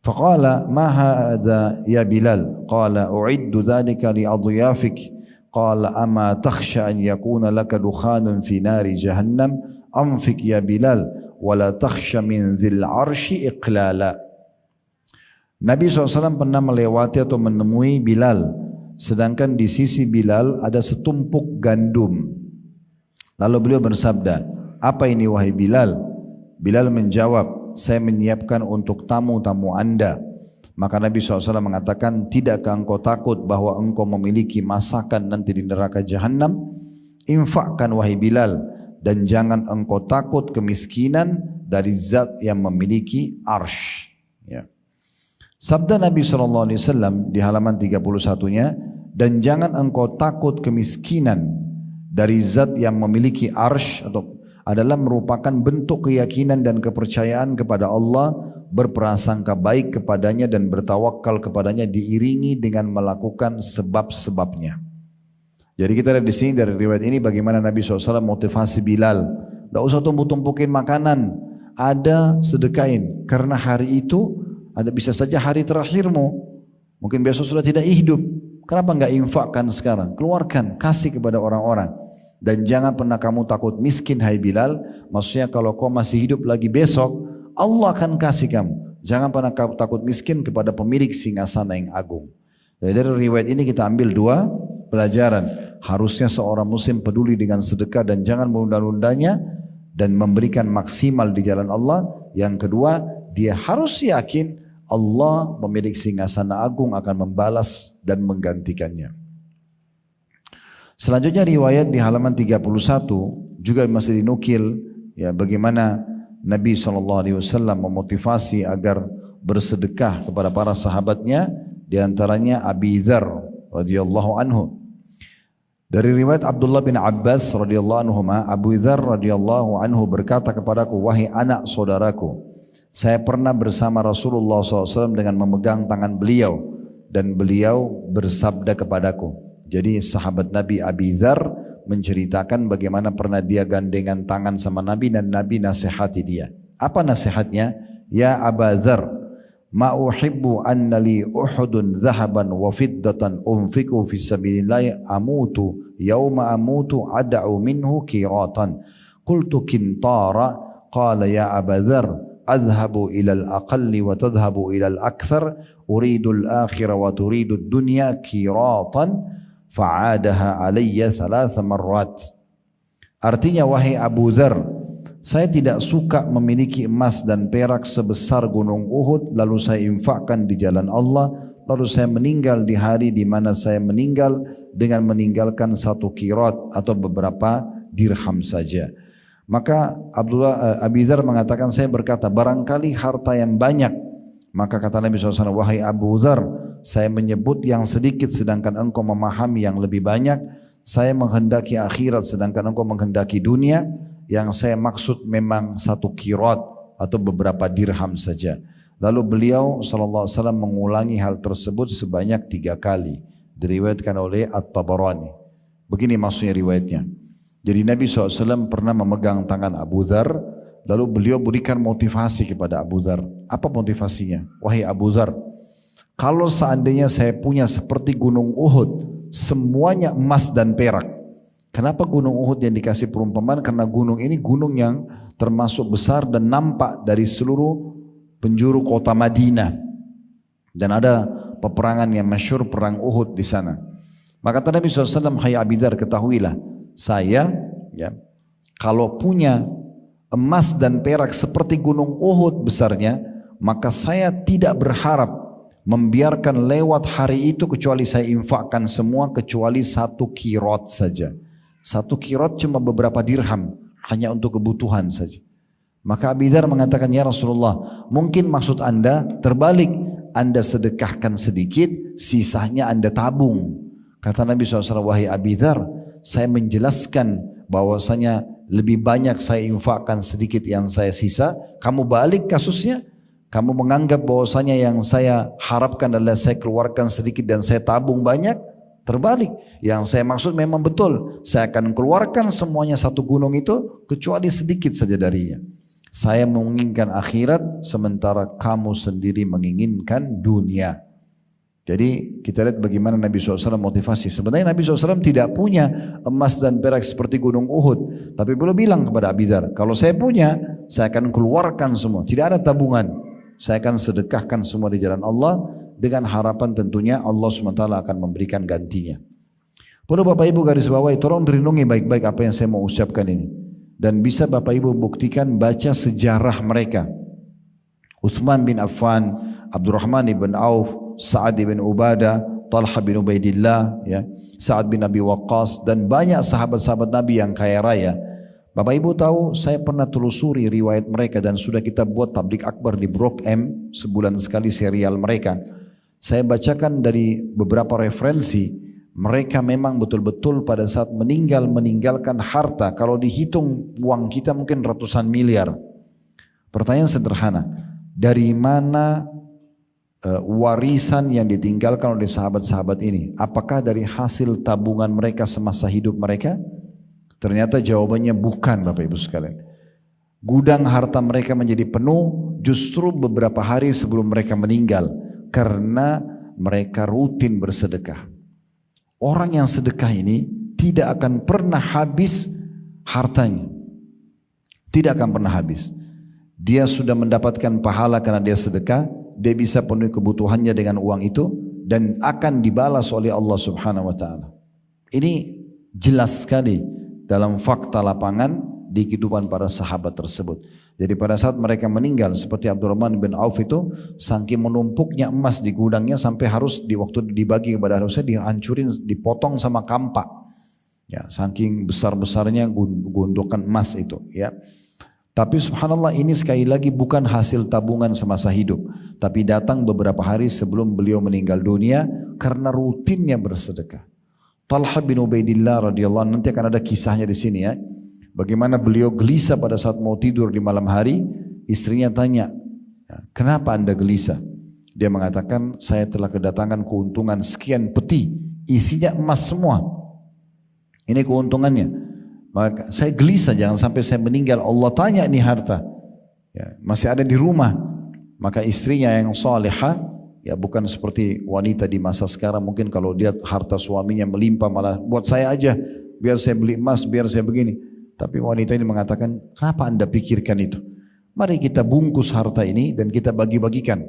Faqala ma hadha ya Bilal? Qala u'iddu dhalika li adyafik. Qala ama takhsha an yakuna laka dukhanun fi nari jahannam? Anfik ya Bilal wala takhsha min dhil arshi iqlala. Nabi SAW pernah melewati atau menemui Bilal, sedangkan di sisi Bilal ada setumpuk gandum. Lalu beliau bersabda, apa ini wahai Bilal? Bilal menjawab, saya menyiapkan untuk tamu-tamu anda. Maka Nabi SAW mengatakan, tidakkah engkau takut bahwa engkau memiliki masakan nanti di neraka Jahannam? Infakkan wahai Bilal, dan jangan engkau takut kemiskinan dari zat yang memiliki arsh. Ya. Sabda Nabi SAW di halaman 31-nya, dan jangan engkau takut kemiskinan dari zat yang memiliki arsh, atau adalah merupakan bentuk keyakinan dan kepercayaan kepada Allah, berprasangka baik kepadanya dan bertawakal kepadanya diiringi dengan melakukan sebab-sebabnya. Jadi kita lihat di sini dari riwayat ini bagaimana Nabi SAW motivasi Bilal. Tidak usah tumpuk-tumpukin makanan, ada sedekahin, karena hari itu ada bisa saja hari terakhirmu, mungkin besok sudah tidak hidup. Kenapa enggak infakkan sekarang? Keluarkan, kasih kepada orang-orang. Dan jangan pernah kamu takut miskin hai Bilal. Maksudnya kalau kau masih hidup lagi besok, Allah akan kasih kamu. Jangan pernah kamu takut miskin kepada pemilik singgasana yang agung. Dari riwayat ini kita ambil dua pelajaran. Harusnya seorang muslim peduli dengan sedekah dan jangan menunda-nundanya dan memberikan maksimal di jalan Allah. Yang kedua, dia harus yakin Allah pemilik singgasana agung akan membalas dan menggantikannya. Selanjutnya riwayat di halaman 31 juga masih dinukil ya bagaimana Nabi SAW memotivasi agar bersedekah kepada para sahabatnya, di antaranya Abi Dzar radhiyallahu anhu. Dari riwayat Abdullah bin Abbas radhiyallahu anhu, Abu Dzar radhiyallahu anhu berkata kepadaku, wahai anak saudaraku, saya pernah bersama Rasulullah SAW dengan memegang tangan beliau dan beliau bersabda kepadaku. Jadi sahabat Nabi Abi Dzar menceritakan bagaimana pernah dia gandengan tangan sama Nabi dan Nabi nasihati dia. Apa nasihatnya? Ya Aba Dzar, ma uhibbu anna li Uhudun zahaban wa fiddatan unfiku fi sabilillah amutu yauma amutu ad'u minhu qiratan. Qultu kintara. Qala ya Aba Dzar, adhabu ilal aqalli wa tadhabu ilal akthar, uridul akhirah wa turidud dunya qiratan, fa'adaha alayya 3 marrat. Artinya, wahai Abu Dzar, saya tidak suka memiliki emas dan perak sebesar gunung Uhud lalu saya infakkan di jalan Allah, lalu saya meninggal di hari di mana saya meninggal dengan meninggalkan 1 qirat atau beberapa dirham saja. Maka Abi Dzar mengatakan, saya berkata, barangkali harta yang banyak. Maka kata Nabi SAW, wahai Abu Dzar, saya menyebut yang sedikit sedangkan engkau memahami yang lebih banyak. saya menghendaki akhirat sedangkan engkau menghendaki dunia. Yang saya maksud memang 1 qirot atau beberapa dirham saja. Lalu beliau SAW mengulangi hal tersebut sebanyak 3 kali. Diriwayatkan oleh At-Tabarani. Begini maksudnya riwayatnya. Jadi Nabi SAW pernah memegang tangan Abu Dhar. Lalu beliau berikan motivasi kepada Abu Dhar. Apa motivasinya? Wahai Abu Dhar, kalau seandainya saya punya seperti gunung Uhud, semuanya emas dan perak. Kenapa gunung Uhud yang dikasih perumpamaan? Karena gunung ini gunung yang termasuk besar dan nampak dari seluruh penjuru kota Madinah. Dan ada peperangan yang masyhur perang Uhud di sana. Maka kata Nabi SAW, hai Abi Dzar, ketahuilah, saya kalau punya emas dan perak seperti gunung Uhud besarnya, maka saya tidak berharap membiarkan lewat hari itu kecuali saya infakkan semua kecuali 1 qirot saja. 1 qirot cuma beberapa dirham, hanya untuk kebutuhan saja. Maka Abi Dzar mengatakan, ya Rasulullah, mungkin maksud anda terbalik, anda sedekahkan sedikit, sisanya anda tabung. Kata Nabi SAW, wahai Abi Dzar, saya menjelaskan bahwasanya lebih banyak saya infakkan sedikit yang saya sisa. Kamu balik kasusnya, kamu menganggap bahwasanya yang saya harapkan adalah saya keluarkan sedikit dan saya tabung banyak. Terbalik, yang saya maksud memang betul, saya akan keluarkan semuanya 1 gunung itu kecuali sedikit saja darinya. Saya menginginkan akhirat sementara kamu sendiri menginginkan dunia. Jadi kita lihat bagaimana Nabi SAW motivasi. Sebenarnya Nabi SAW tidak punya emas dan perak seperti gunung Uhud, tapi beliau bilang kepada Abi Dzar, kalau saya punya, saya akan keluarkan semua, tidak ada tabungan, saya akan sedekahkan semua di jalan Allah, dengan harapan tentunya Allah SWT akan memberikan gantinya. Perlu Bapak Ibu garis bawahi, tolong direnungi baik-baik apa yang saya mau ucapkan ini. Dan bisa Bapak Ibu buktikan, baca sejarah mereka. Uthman bin Affan, Abdurrahman bin Auf, Sa'ad bin Ubadah, Talha bin Ubaidillah, Sa'ad bin Abi Waqqas, dan banyak sahabat-sahabat Nabi yang kaya raya. Bapak Ibu tahu, saya pernah telusuri riwayat mereka dan sudah kita buat tablik akbar di Blok M, sebulan sekali serial mereka. Saya bacakan dari beberapa referensi, mereka memang betul-betul pada saat meninggalkan harta, kalau dihitung uang kita mungkin ratusan miliar. Pertanyaan sederhana, dari mana warisan yang ditinggalkan oleh sahabat-sahabat ini? Apakah dari hasil tabungan mereka semasa hidup mereka? Ternyata jawabannya bukan, Bapak Ibu sekalian. Gudang harta mereka menjadi penuh justru beberapa hari sebelum mereka meninggal, karena mereka rutin bersedekah. Orang yang sedekah ini tidak akan pernah habis hartanya. Tidak akan pernah habis. Dia sudah mendapatkan pahala karena dia sedekah, dia bisa penuhi kebutuhannya dengan uang itu dan akan dibalas oleh Allah Subhanahu wa taala. Ini jelas sekali dalam fakta lapangan di kehidupan para sahabat tersebut. Jadi pada saat mereka meninggal seperti Abdurrahman bin Auf itu, saking menumpuknya emas di gudangnya sampai harus di waktu dibagi kepada harusnya dihancurin, dipotong sama kampak. Ya, saking besar-besarnya gundukan emas itu, ya. Tapi subhanallah, ini sekali lagi bukan hasil tabungan semasa hidup, tapi datang beberapa hari sebelum beliau meninggal dunia karena rutinnya bersedekah. Talha bin Ubaidillah radhiyallahu anhu, nanti akan ada kisahnya di sini ya. Bagaimana beliau gelisah pada saat mau tidur di malam hari, istrinya tanya, kenapa anda gelisah? Dia mengatakan, saya telah kedatangan keuntungan sekian peti, isinya emas semua. Ini keuntungannya. Maka saya gelisah jangan sampai saya meninggal, Allah tanya nih harta, ya, masih ada di rumah. Maka istrinya yang salihah, ya bukan seperti wanita di masa sekarang, mungkin kalau dia harta suaminya melimpah malah buat saya aja, biar saya beli emas, biar saya begini. Tapi wanita ini mengatakan, kenapa anda pikirkan itu? Mari kita bungkus harta ini dan kita bagi-bagikan.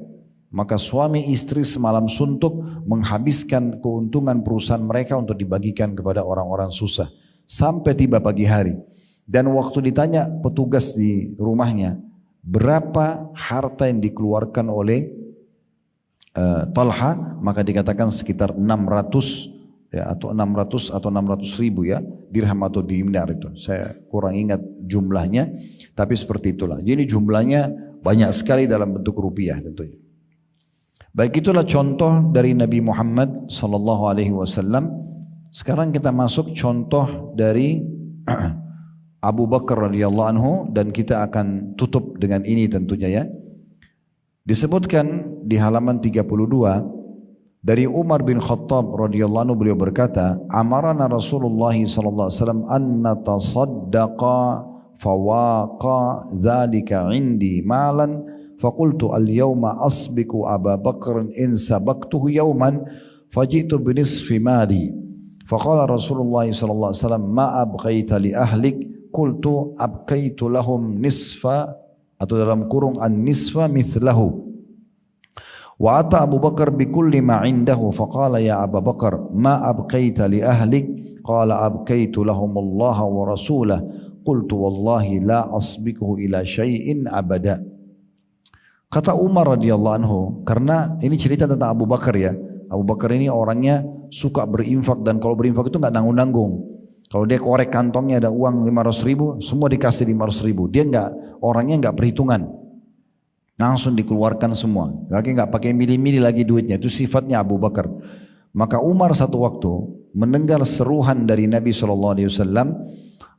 Maka suami istri semalam suntuk menghabiskan keuntungan perusahaan mereka untuk dibagikan kepada orang-orang susah. Sampai tiba pagi hari. Dan waktu ditanya petugas di rumahnya, berapa harta yang dikeluarkan oleh Talha, maka dikatakan sekitar 600 ya, atau 600 ribu ya, dirham atau dinar itu. Saya kurang ingat jumlahnya, tapi seperti itulah. Jadi jumlahnya banyak sekali dalam bentuk rupiah tentunya. Baik, itulah contoh dari Nabi Muhammad sallallahu alaihi wasallam Sekarang kita masuk contoh dari Abu Bakar radhiyallahu anhu dan kita akan tutup dengan ini tentunya ya. Disebutkan di halaman 32 dari Umar bin Khattab radhiyallahu anhu, beliau berkata, "Amarana Rasulullah sallallahu alaihi wasallam an natasaddaqa fawaqa dzalika indi malan faqultu al-yawma asbiqu Abu Bakr in sabaqtuhu yawman faji'tu bi nisfi mali." Faqala Rasulullah sallallahu alaihi wasallam, "Ma abqaita li ahlik?" Qultu abqaitu lahum nisfa, atau dalam kurung an-nisfa mithlahu. Wa ata Abu Bakar bi kulli ma indahu faqala ya Abu Bakar ma abqaita li ahlik? Qala abqaitu lahum Allah wa rasulah. Qultu wallahi la asbiquhu ila syai'in abada. Kata Umar radhiyallahu anhu, karena ini cerita tentang Abu Bakar ya. Abu Bakar ini orangnya suka berinfak, dan kalau berinfak itu enggak nanggung-nanggung. Kalau dia korek kantongnya ada uang 500 ribu, semua dikasih 500 ribu. Dia orangnya enggak perhitungan, langsung dikeluarkan semua. Lagi enggak pakai milih-milih lagi duitnya. Itu sifatnya Abu Bakar. Maka Umar satu waktu mendengar seruhan dari Nabi SAW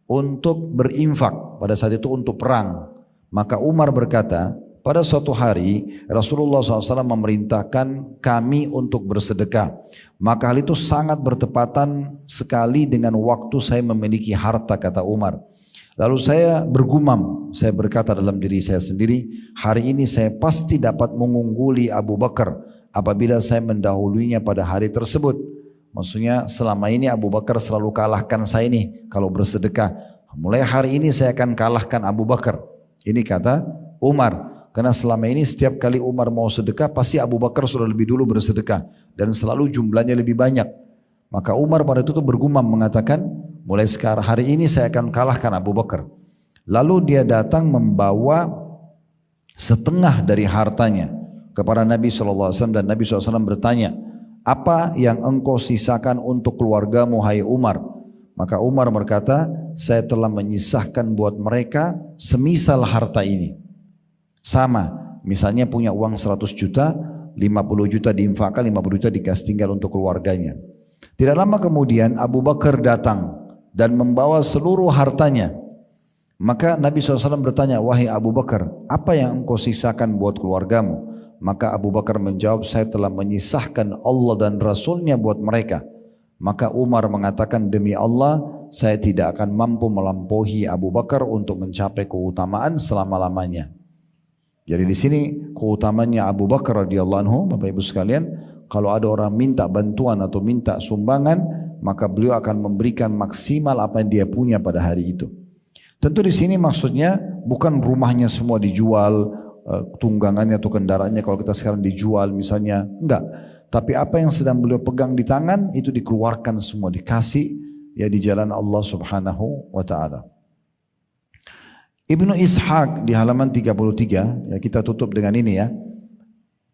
untuk berinfak, pada saat itu untuk perang. Maka Umar berkata, pada suatu hari Rasulullah SAW memerintahkan kami untuk bersedekah. Maka hal itu sangat bertepatan sekali dengan waktu saya memiliki harta, kata Umar. Lalu saya bergumam, saya berkata dalam diri saya sendiri, hari ini saya pasti dapat mengungguli Abu Bakar apabila saya mendahulunya pada hari tersebut. Maksudnya selama ini Abu Bakar selalu kalahkan saya nih kalau bersedekah. Mulai hari ini saya akan kalahkan Abu Bakar. Ini kata Umar. Karena selama ini setiap kali Umar mau sedekah pasti Abu Bakar sudah lebih dulu bersedekah dan selalu jumlahnya lebih banyak. Maka Umar pada itu bergumam mengatakan, mulai sekarang hari ini saya akan kalahkan Abu Bakar. Lalu dia datang membawa setengah dari hartanya kepada Nabi SAW, dan Nabi SAW bertanya, apa yang engkau sisakan untuk keluargamu hai Umar? Maka Umar berkata, saya telah menyisahkan buat mereka semisal harta ini. Sama, misalnya punya uang 100 juta, 50 juta diinfakkan, 50 juta dikasih tinggal untuk keluarganya. Tidak lama kemudian Abu Bakar datang dan membawa seluruh hartanya. Maka Nabi SAW bertanya, wahai Abu Bakar, apa yang engkau sisakan buat keluargamu? Maka Abu Bakar menjawab, saya telah menyisahkan Allah dan Rasulnya buat mereka. Maka Umar mengatakan, demi Allah, saya tidak akan mampu melampaui Abu Bakar untuk mencapai keutamaan selama-lamanya. Jadi di sini keutamannya Abu Bakar radhiyallahu anhu, Bapak Ibu sekalian, kalau ada orang minta bantuan atau minta sumbangan, maka beliau akan memberikan maksimal apa yang dia punya pada hari itu. Tentu di sini maksudnya bukan rumahnya semua dijual, tunggangannya atau kendaraannya kalau kita sekarang dijual misalnya, enggak. Tapi apa yang sedang beliau pegang di tangan itu dikeluarkan semua, dikasih ya di jalan Allah Subhanahu wa taala. Ibnu Ishaq di halaman 33, ya kita tutup dengan ini ya,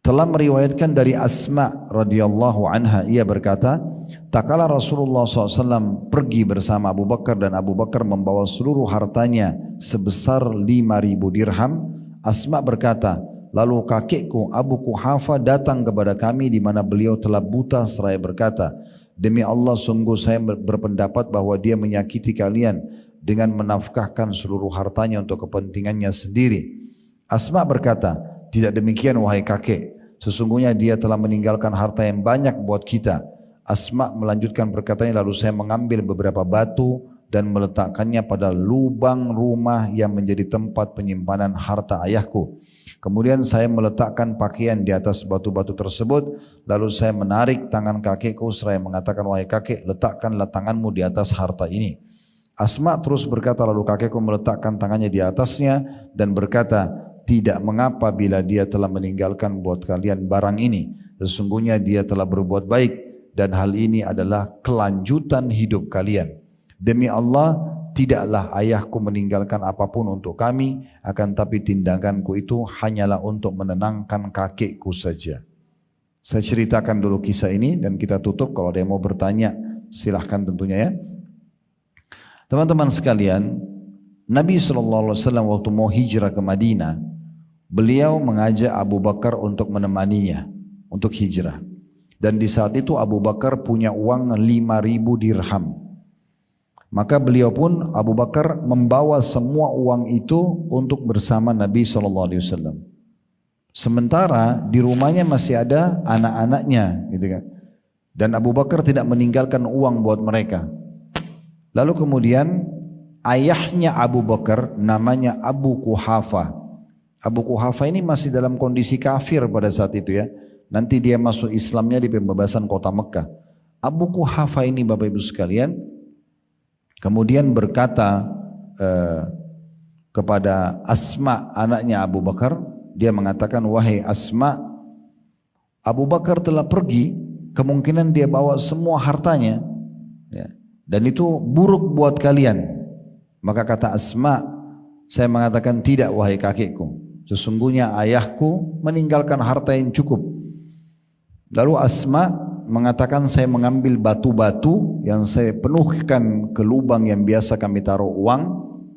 telah meriwayatkan dari Asma radhiyallahu anha, ia berkata, tatkala Rasulullah SAW pergi bersama Abu Bakar dan Abu Bakar membawa seluruh hartanya sebesar 5.000 dirham, Asma berkata, lalu kakekku Abu Quhafa datang kepada kami di mana beliau telah buta seraya berkata, demi Allah sungguh saya berpendapat bahwa dia menyakiti kalian dengan menafkahkan seluruh hartanya untuk kepentingannya sendiri. Asma berkata, tidak demikian wahai kakek, sesungguhnya dia telah meninggalkan harta yang banyak buat kita. Asma melanjutkan perkataannya, lalu saya mengambil beberapa batu dan meletakkannya pada lubang rumah yang menjadi tempat penyimpanan harta ayahku. Kemudian saya meletakkan pakaian di atas batu-batu tersebut, lalu saya menarik tangan kakekku seraya mengatakan, wahai kakek, letakkanlah tanganmu di atas harta ini. Asma terus berkata, lalu kakekku meletakkan tangannya di atasnya dan berkata, tidak mengapa bila dia telah meninggalkan buat kalian barang ini. Sesungguhnya dia telah berbuat baik dan hal ini adalah kelanjutan hidup kalian. Demi Allah, tidaklah ayahku meninggalkan apapun untuk kami, akan tapi tindakanku itu hanyalah untuk menenangkan kakekku saja. Saya ceritakan dulu kisah ini dan kita tutup. Kalau ada yang mau bertanya, silahkan tentunya ya. Teman-teman sekalian, Nabi SAW waktu mau hijrah ke Madinah, beliau mengajak Abu Bakar untuk menemaninya, untuk hijrah. Dan di saat itu Abu Bakar punya uang 5.000 dirham. Maka beliau pun Abu Bakar membawa semua uang itu untuk bersama Nabi SAW. Sementara di rumahnya masih ada anak-anaknya, gitu kan. Dan Abu Bakar tidak meninggalkan uang buat mereka. Lalu kemudian ayahnya Abu Bakar namanya Abu Quhafa. Abu Quhafa ini masih dalam kondisi kafir pada saat itu ya. Nanti dia masuk Islamnya di pembebasan kota Mekah. Abu Quhafa ini Bapak Ibu sekalian kemudian berkata kepada Asma anaknya Abu Bakar, dia mengatakan, wahai Asma, Abu Bakar telah pergi, kemungkinan dia bawa semua hartanya, ya, dan itu buruk buat kalian. Maka kata Asma, saya mengatakan tidak wahai kakekku, sesungguhnya ayahku meninggalkan harta yang cukup. Lalu Asma mengatakan, saya mengambil batu-batu yang saya penuhkan ke lubang yang biasa kami taruh uang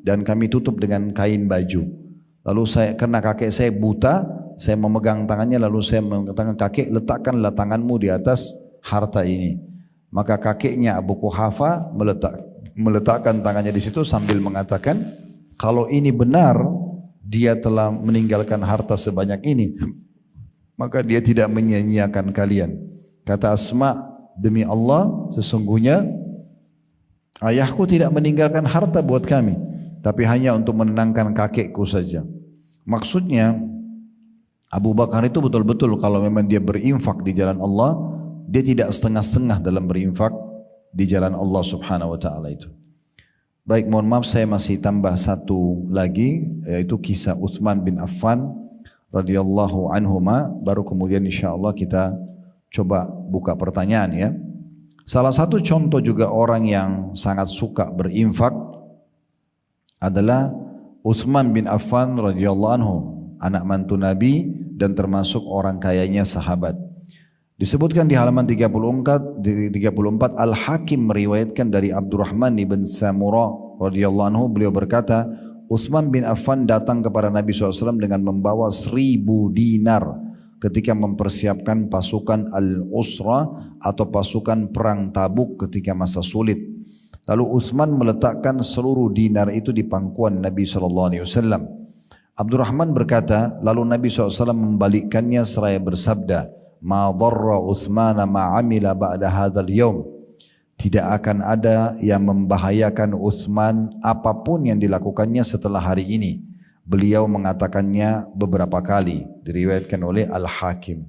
dan kami tutup dengan kain baju. Lalu saya, karena kakek saya buta, saya memegang tangannya lalu saya mengatakan, kakek letakkanlah tanganmu di atas harta ini. Maka kakeknya Abu Quhafa meletakkan tangannya di situ sambil mengatakan, kalau ini benar dia telah meninggalkan harta sebanyak ini, maka dia tidak menyia-nyiakan kalian. Kata Asma, demi Allah sesungguhnya ayahku tidak meninggalkan harta buat kami, tapi hanya untuk menenangkan kakekku saja. Maksudnya Abu Bakar itu betul-betul kalau memang dia berinfak di jalan Allah, dia tidak setengah-setengah dalam berinfak di jalan Allah subhanahu wa ta'ala itu. Baik, mohon maaf saya masih tambah satu lagi, yaitu kisah Uthman bin Affan radhiyallahu anhuma, baru kemudian insyaAllah kita coba buka pertanyaan ya. Salah satu contoh juga orang yang sangat suka berinfak adalah Uthman bin Affan radhiyallahu anhu, anak mantu Nabi dan termasuk orang kayanya sahabat. Disebutkan di halaman 34 Al-Hakim meriwayatkan dari Abdurrahman bin Samurah radhiyallahu anhu, beliau berkata, Uthman bin Affan datang kepada Nabi SAW dengan membawa 1.000 dinar ketika mempersiapkan pasukan Al-Usra atau pasukan perang Tabuk ketika masa sulit. Lalu Uthman meletakkan seluruh dinar itu di pangkuan Nabi SAW. Abdurrahman berkata, lalu Nabi SAW membalikkannya seraya bersabda, ma dharra Uthmana ma amila ba'da hadzal yaum. Tidak akan ada yang membahayakan Uthman apapun yang dilakukannya setelah hari ini. Beliau mengatakannya beberapa kali, diriwayatkan oleh Al-Hakim.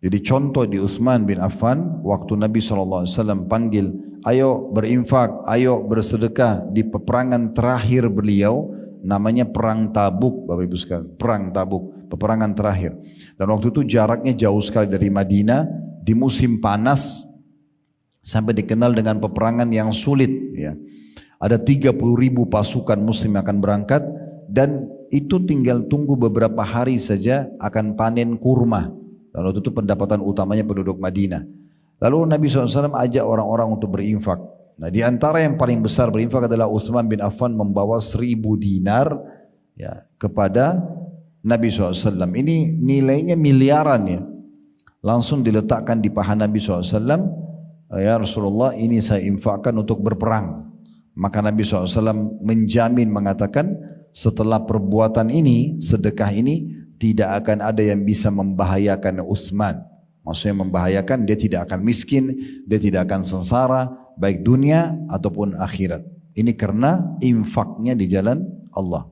Jadi contoh di Uthman bin Affan, waktu Nabi SAW panggil, ayo berinfak, ayo bersedekah, di peperangan terakhir beliau, namanya perang Tabuk, Bapak Ibu sekalian, perang Tabuk, peperangan terakhir. Dan waktu itu jaraknya jauh sekali dari Madinah, di musim panas, sampai dikenal dengan peperangan yang sulit. Ya. Ada 30.000 pasukan muslim yang akan berangkat, dan itu tinggal tunggu beberapa hari saja akan panen kurma. Dan waktu itu pendapatan utamanya penduduk Madinah. Lalu Nabi SAW ajak orang-orang untuk berinfak. Nah, di antara yang paling besar berinfak adalah Uthman bin Affan membawa 1.000 dinar ya, kepada Nabi SAW. Ini nilainya miliaran ya. Langsung diletakkan di paha Nabi SAW. Ya Rasulullah, ini saya infakkan untuk berperang. Maka Nabi SAW menjamin mengatakan, setelah perbuatan ini, sedekah ini, tidak akan ada yang bisa membahayakan Uthman. Maksudnya membahayakan, dia tidak akan miskin, dia tidak akan sengsara, baik dunia ataupun akhirat. Ini karena infaknya di jalan Allah.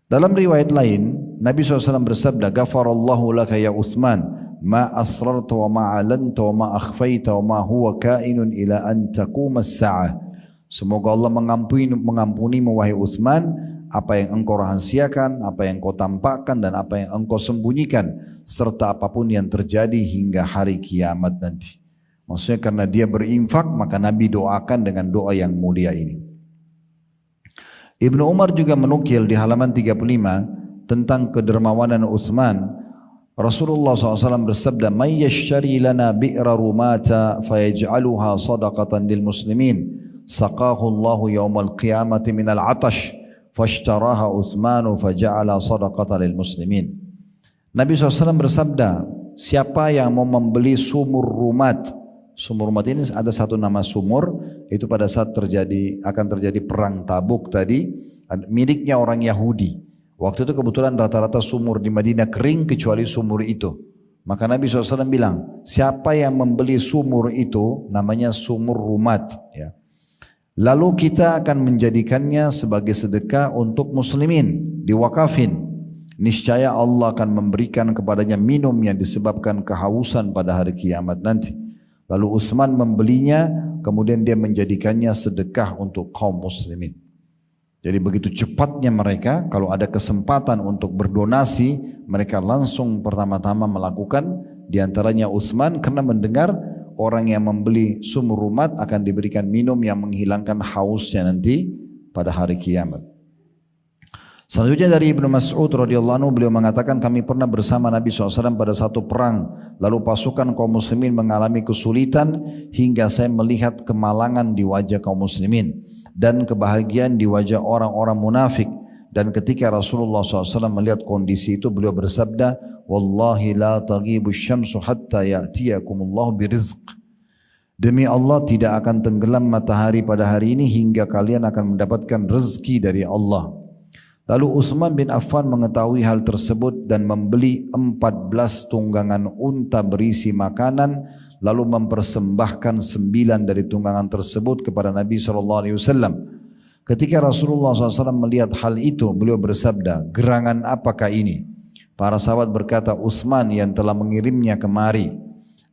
Dalam riwayat lain, Nabi SAW bersabda, Ghafarallahu laka ya Uthman, ma asrarta wa ma alanta wa ma akhfaita wa ma huwa kainun ila an taquma as-sa'ah. Semoga Allah mengampuni wahai Uthman, apa yang engkau rahasiakan, apa yang engkau tampakkan dan apa yang engkau sembunyikan, serta apapun yang terjadi hingga hari kiamat nanti. Maksudnya karena dia berinfak, maka Nabi doakan dengan doa yang mulia ini. Ibnu Umar juga menukil di halaman 35 tentang kedermawanan Uthman. Rasulullah SAW bersabda, "May yashtari lana bi'ra rumata fayaj'aluha sadaqatan lil muslimin, saqahu Allahu yaumal qiyamati minal 'atash." Fashtaraha Uthmanu faja'ala sadaqatan lil muslimin. Nabi SAW bersabda, siapa yang mau membeli sumur rumat. Sumur rumat ini ada satu nama sumur, itu pada saat akan terjadi perang Tabuk tadi, miliknya orang Yahudi. Waktu itu kebetulan rata-rata sumur di Madinah kering kecuali sumur itu. Maka Nabi SAW bilang, siapa yang membeli sumur itu namanya sumur rumat. Ya. Lalu kita akan menjadikannya sebagai sedekah untuk muslimin, diwakafin. Niscaya Allah akan memberikan kepadanya minum yang disebabkan kehausan pada hari kiamat nanti. Lalu Utsman membelinya, kemudian dia menjadikannya sedekah untuk kaum muslimin. Jadi begitu cepatnya mereka, kalau ada kesempatan untuk berdonasi, mereka langsung pertama-tama melakukan, diantaranya Utsman karena mendengar orang yang membeli sumur rumat akan diberikan minum yang menghilangkan hausnya nanti pada hari kiamat. Selanjutnya dari Ibnu Mas'ud radhiyallahu anhu, beliau mengatakan kami pernah bersama Nabi SAW pada satu perang, lalu pasukan kaum muslimin mengalami kesulitan hingga saya melihat kemalangan di wajah kaum muslimin dan kebahagiaan di wajah orang-orang munafik. Dan ketika Rasulullah SAW melihat kondisi itu, beliau bersabda, Wallahi la taghibu syamsu hatta ya'tiyakumullahu birizq. Demi Allah tidak akan tenggelam matahari pada hari ini hingga kalian akan mendapatkan rezeki dari Allah. Lalu Utsman bin Affan mengetahui hal tersebut dan membeli 14 tunggangan unta berisi makanan, lalu mempersembahkan 9 dari tunggangan tersebut kepada Nabi SAW. Ketika Rasulullah SAW melihat hal itu, beliau bersabda, gerangan apakah ini? Para sahabat berkata, Utsman yang telah mengirimnya kemari.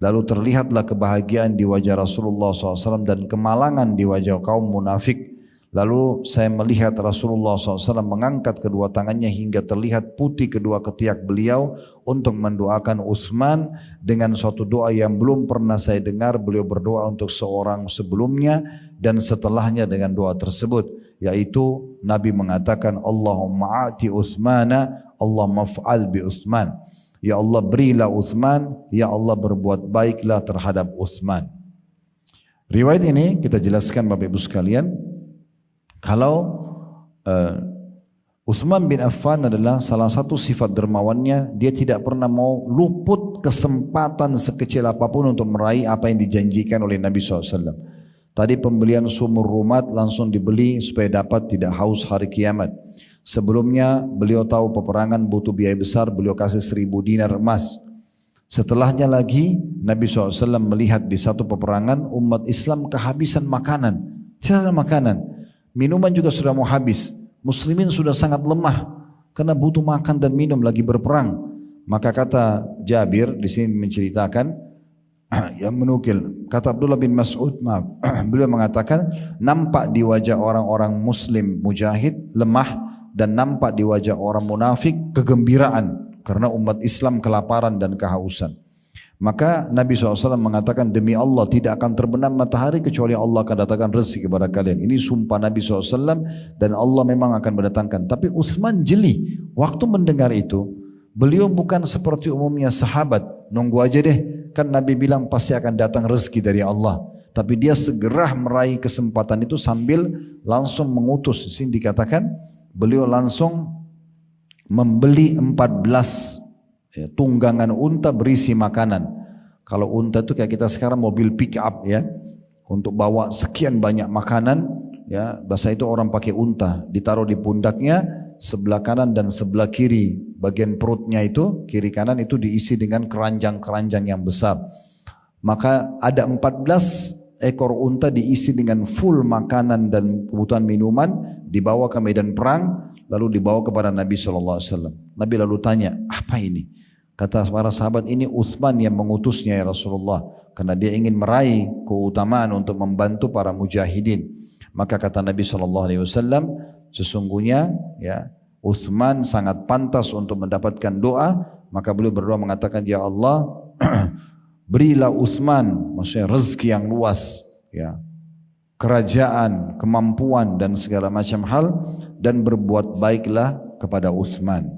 Lalu terlihatlah kebahagiaan di wajah Rasulullah SAW dan kemalangan di wajah kaum munafik. Lalu saya melihat Rasulullah SAW mengangkat kedua tangannya hingga terlihat putih kedua ketiak beliau untuk mendoakan Utsman dengan suatu doa yang belum pernah saya dengar beliau berdoa untuk seorang sebelumnya dan setelahnya dengan doa tersebut, yaitu Nabi mengatakan Allahumma a'ti Utsmana, Allahumma fa'al bi Utsman. Ya Allah berilah Utsman, ya Allah berbuat baiklah terhadap Utsman. Riwayat ini kita jelaskan Bapak Ibu sekalian. Kalau Utsman bin Affan adalah salah satu sifat dermawannya, dia tidak pernah mau luput kesempatan sekecil apapun untuk meraih apa yang dijanjikan oleh Nabi SAW. Tadi pembelian sumur rumat langsung dibeli supaya dapat tidak haus hari kiamat. Sebelumnya beliau tahu peperangan butuh biaya besar, beliau kasih 1000 dinar emas. Setelahnya lagi Nabi SAW melihat di satu peperangan umat Islam kehabisan makanan, tidak ada makanan. Minuman juga sudah mau habis. Muslimin sudah sangat lemah karena butuh makan dan minum lagi berperang. Maka kata Jabir di sini menceritakan yang menukil, kata Abdullah bin Mas'ud, beliau mengatakan nampak di wajah orang-orang muslim mujahid lemah dan nampak di wajah orang munafik kegembiraan karena umat Islam kelaparan dan kehausan. Maka Nabi SAW mengatakan demi Allah tidak akan terbenam matahari kecuali Allah akan datangkan rezeki kepada kalian. Ini sumpah Nabi SAW dan Allah memang akan mendatangkan. Tapi Utsman jeli. Waktu mendengar itu beliau bukan seperti umumnya sahabat. Nunggu aja deh. Kan Nabi bilang pasti akan datang rezeki dari Allah. Tapi dia segera meraih kesempatan itu sambil langsung mengutus. Di sini dikatakan beliau langsung membeli 14 tunggangan unta berisi makanan. Kalau unta itu kayak kita sekarang mobil pick up ya, untuk bawa sekian banyak makanan ya, bahasa itu orang pakai unta, ditaruh di pundaknya sebelah kanan dan sebelah kiri, bagian perutnya itu kiri kanan itu diisi dengan keranjang-keranjang yang besar. Maka ada 14 ekor unta diisi dengan full makanan dan kebutuhan minuman, dibawa ke medan perang, lalu dibawa kepada Nabi SAW. Nabi lalu tanya, apa ini? Kata para sahabat, ini Utsman yang mengutusnya ya Rasulullah, karena dia ingin meraih keutamaan untuk membantu para mujahidin. Maka kata Nabi SAW, sesungguhnya ya Utsman sangat pantas untuk mendapatkan doa. Maka beliau berdoa mengatakan, ya Allah berilah Utsman, maksudnya rezeki yang luas ya, kerajaan, kemampuan dan segala macam hal, dan berbuat baiklah kepada Utsman.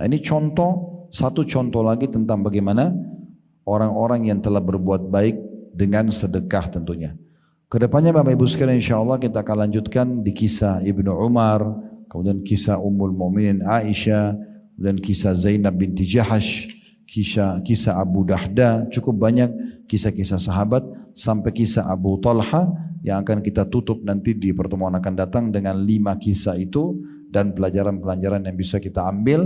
Nah ini satu contoh lagi tentang bagaimana orang-orang yang telah berbuat baik dengan sedekah tentunya. Kedepannya Bapak Ibu sekalian insyaAllah kita akan lanjutkan di kisah Ibnu Umar, kemudian kisah Ummul Mukminin Aisyah, dan kisah Zainab binti Jahash, kisah Abu Dahda, cukup banyak kisah-kisah sahabat sampai kisah Abu Talha yang akan kita tutup nanti di pertemuan akan datang dengan 5 kisah itu dan pelajaran-pelajaran yang bisa kita ambil.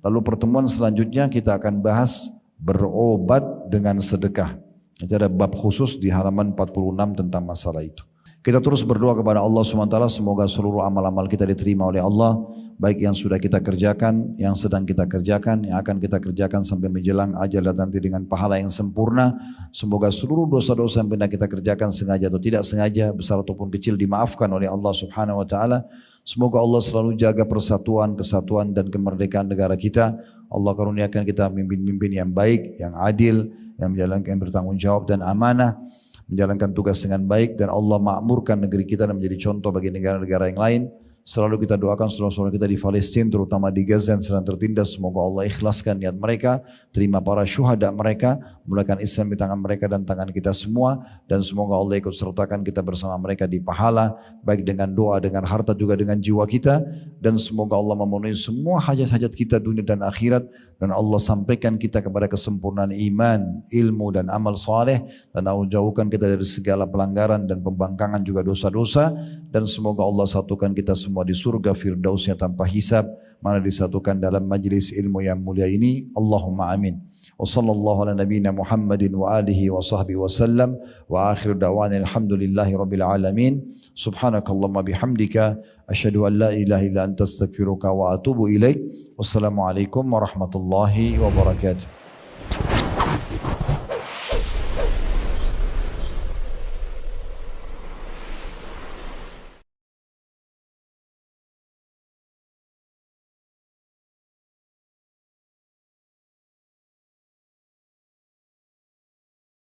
Lalu pertemuan selanjutnya kita akan bahas berobat dengan sedekah. Nanti ada bab khusus di halaman 46 tentang masalah itu. Kita terus berdoa kepada Allah SWT, semoga seluruh amal-amal kita diterima oleh Allah, baik yang sudah kita kerjakan, yang sedang kita kerjakan, yang akan kita kerjakan sampai menjelang ajal dan nanti dengan pahala yang sempurna. Semoga seluruh dosa-dosa yang pernah kita kerjakan sengaja atau tidak sengaja, besar ataupun kecil, dimaafkan oleh Allah Subhanahu wa taala. Semoga Allah selalu jaga persatuan, kesatuan dan kemerdekaan negara kita. Allah karuniakan kita pemimpin-pemimpin yang baik, yang adil, yang menjalankan bertanggung jawab dan amanah, menjalankan tugas dengan baik, dan Allah makmurkan negeri kita dan menjadi contoh bagi negara-negara yang lain. Selalu kita doakan saudara-saudara kita di Palestina, terutama di Gaza yang sedang tertindas. Semoga Allah ikhlaskan niat mereka, terima para syuhada mereka, mulakan Islam di tangan mereka dan tangan kita semua, dan semoga Allah ikut sertakan kita bersama mereka di pahala, baik dengan doa, dengan harta, juga dengan jiwa kita. Dan semoga Allah memenuhi semua hajat-hajat kita dunia dan akhirat, dan Allah sampaikan kita kepada kesempurnaan iman, ilmu dan amal saleh, dan Allah jauhkan kita dari segala pelanggaran dan pembangkangan juga dosa-dosa. Dan semoga Allah satukan kita semua di surga firdausnya tanpa hisab, mana disatukan dalam majlis ilmu yang mulia ini. Allahumma amin. Wa sallallahu ala nabiyyina Muhammadin wa alihi wa sahbihi wa sallam, wa akhiru da'wana alhamdulillahi rabbil alamin. Subhanakallahumma bihamdika asyhadu an la ilaha illa anta astaghfiruka wa atubu ilaik. Wassalamualaikum warahmatullahi wabarakatuh.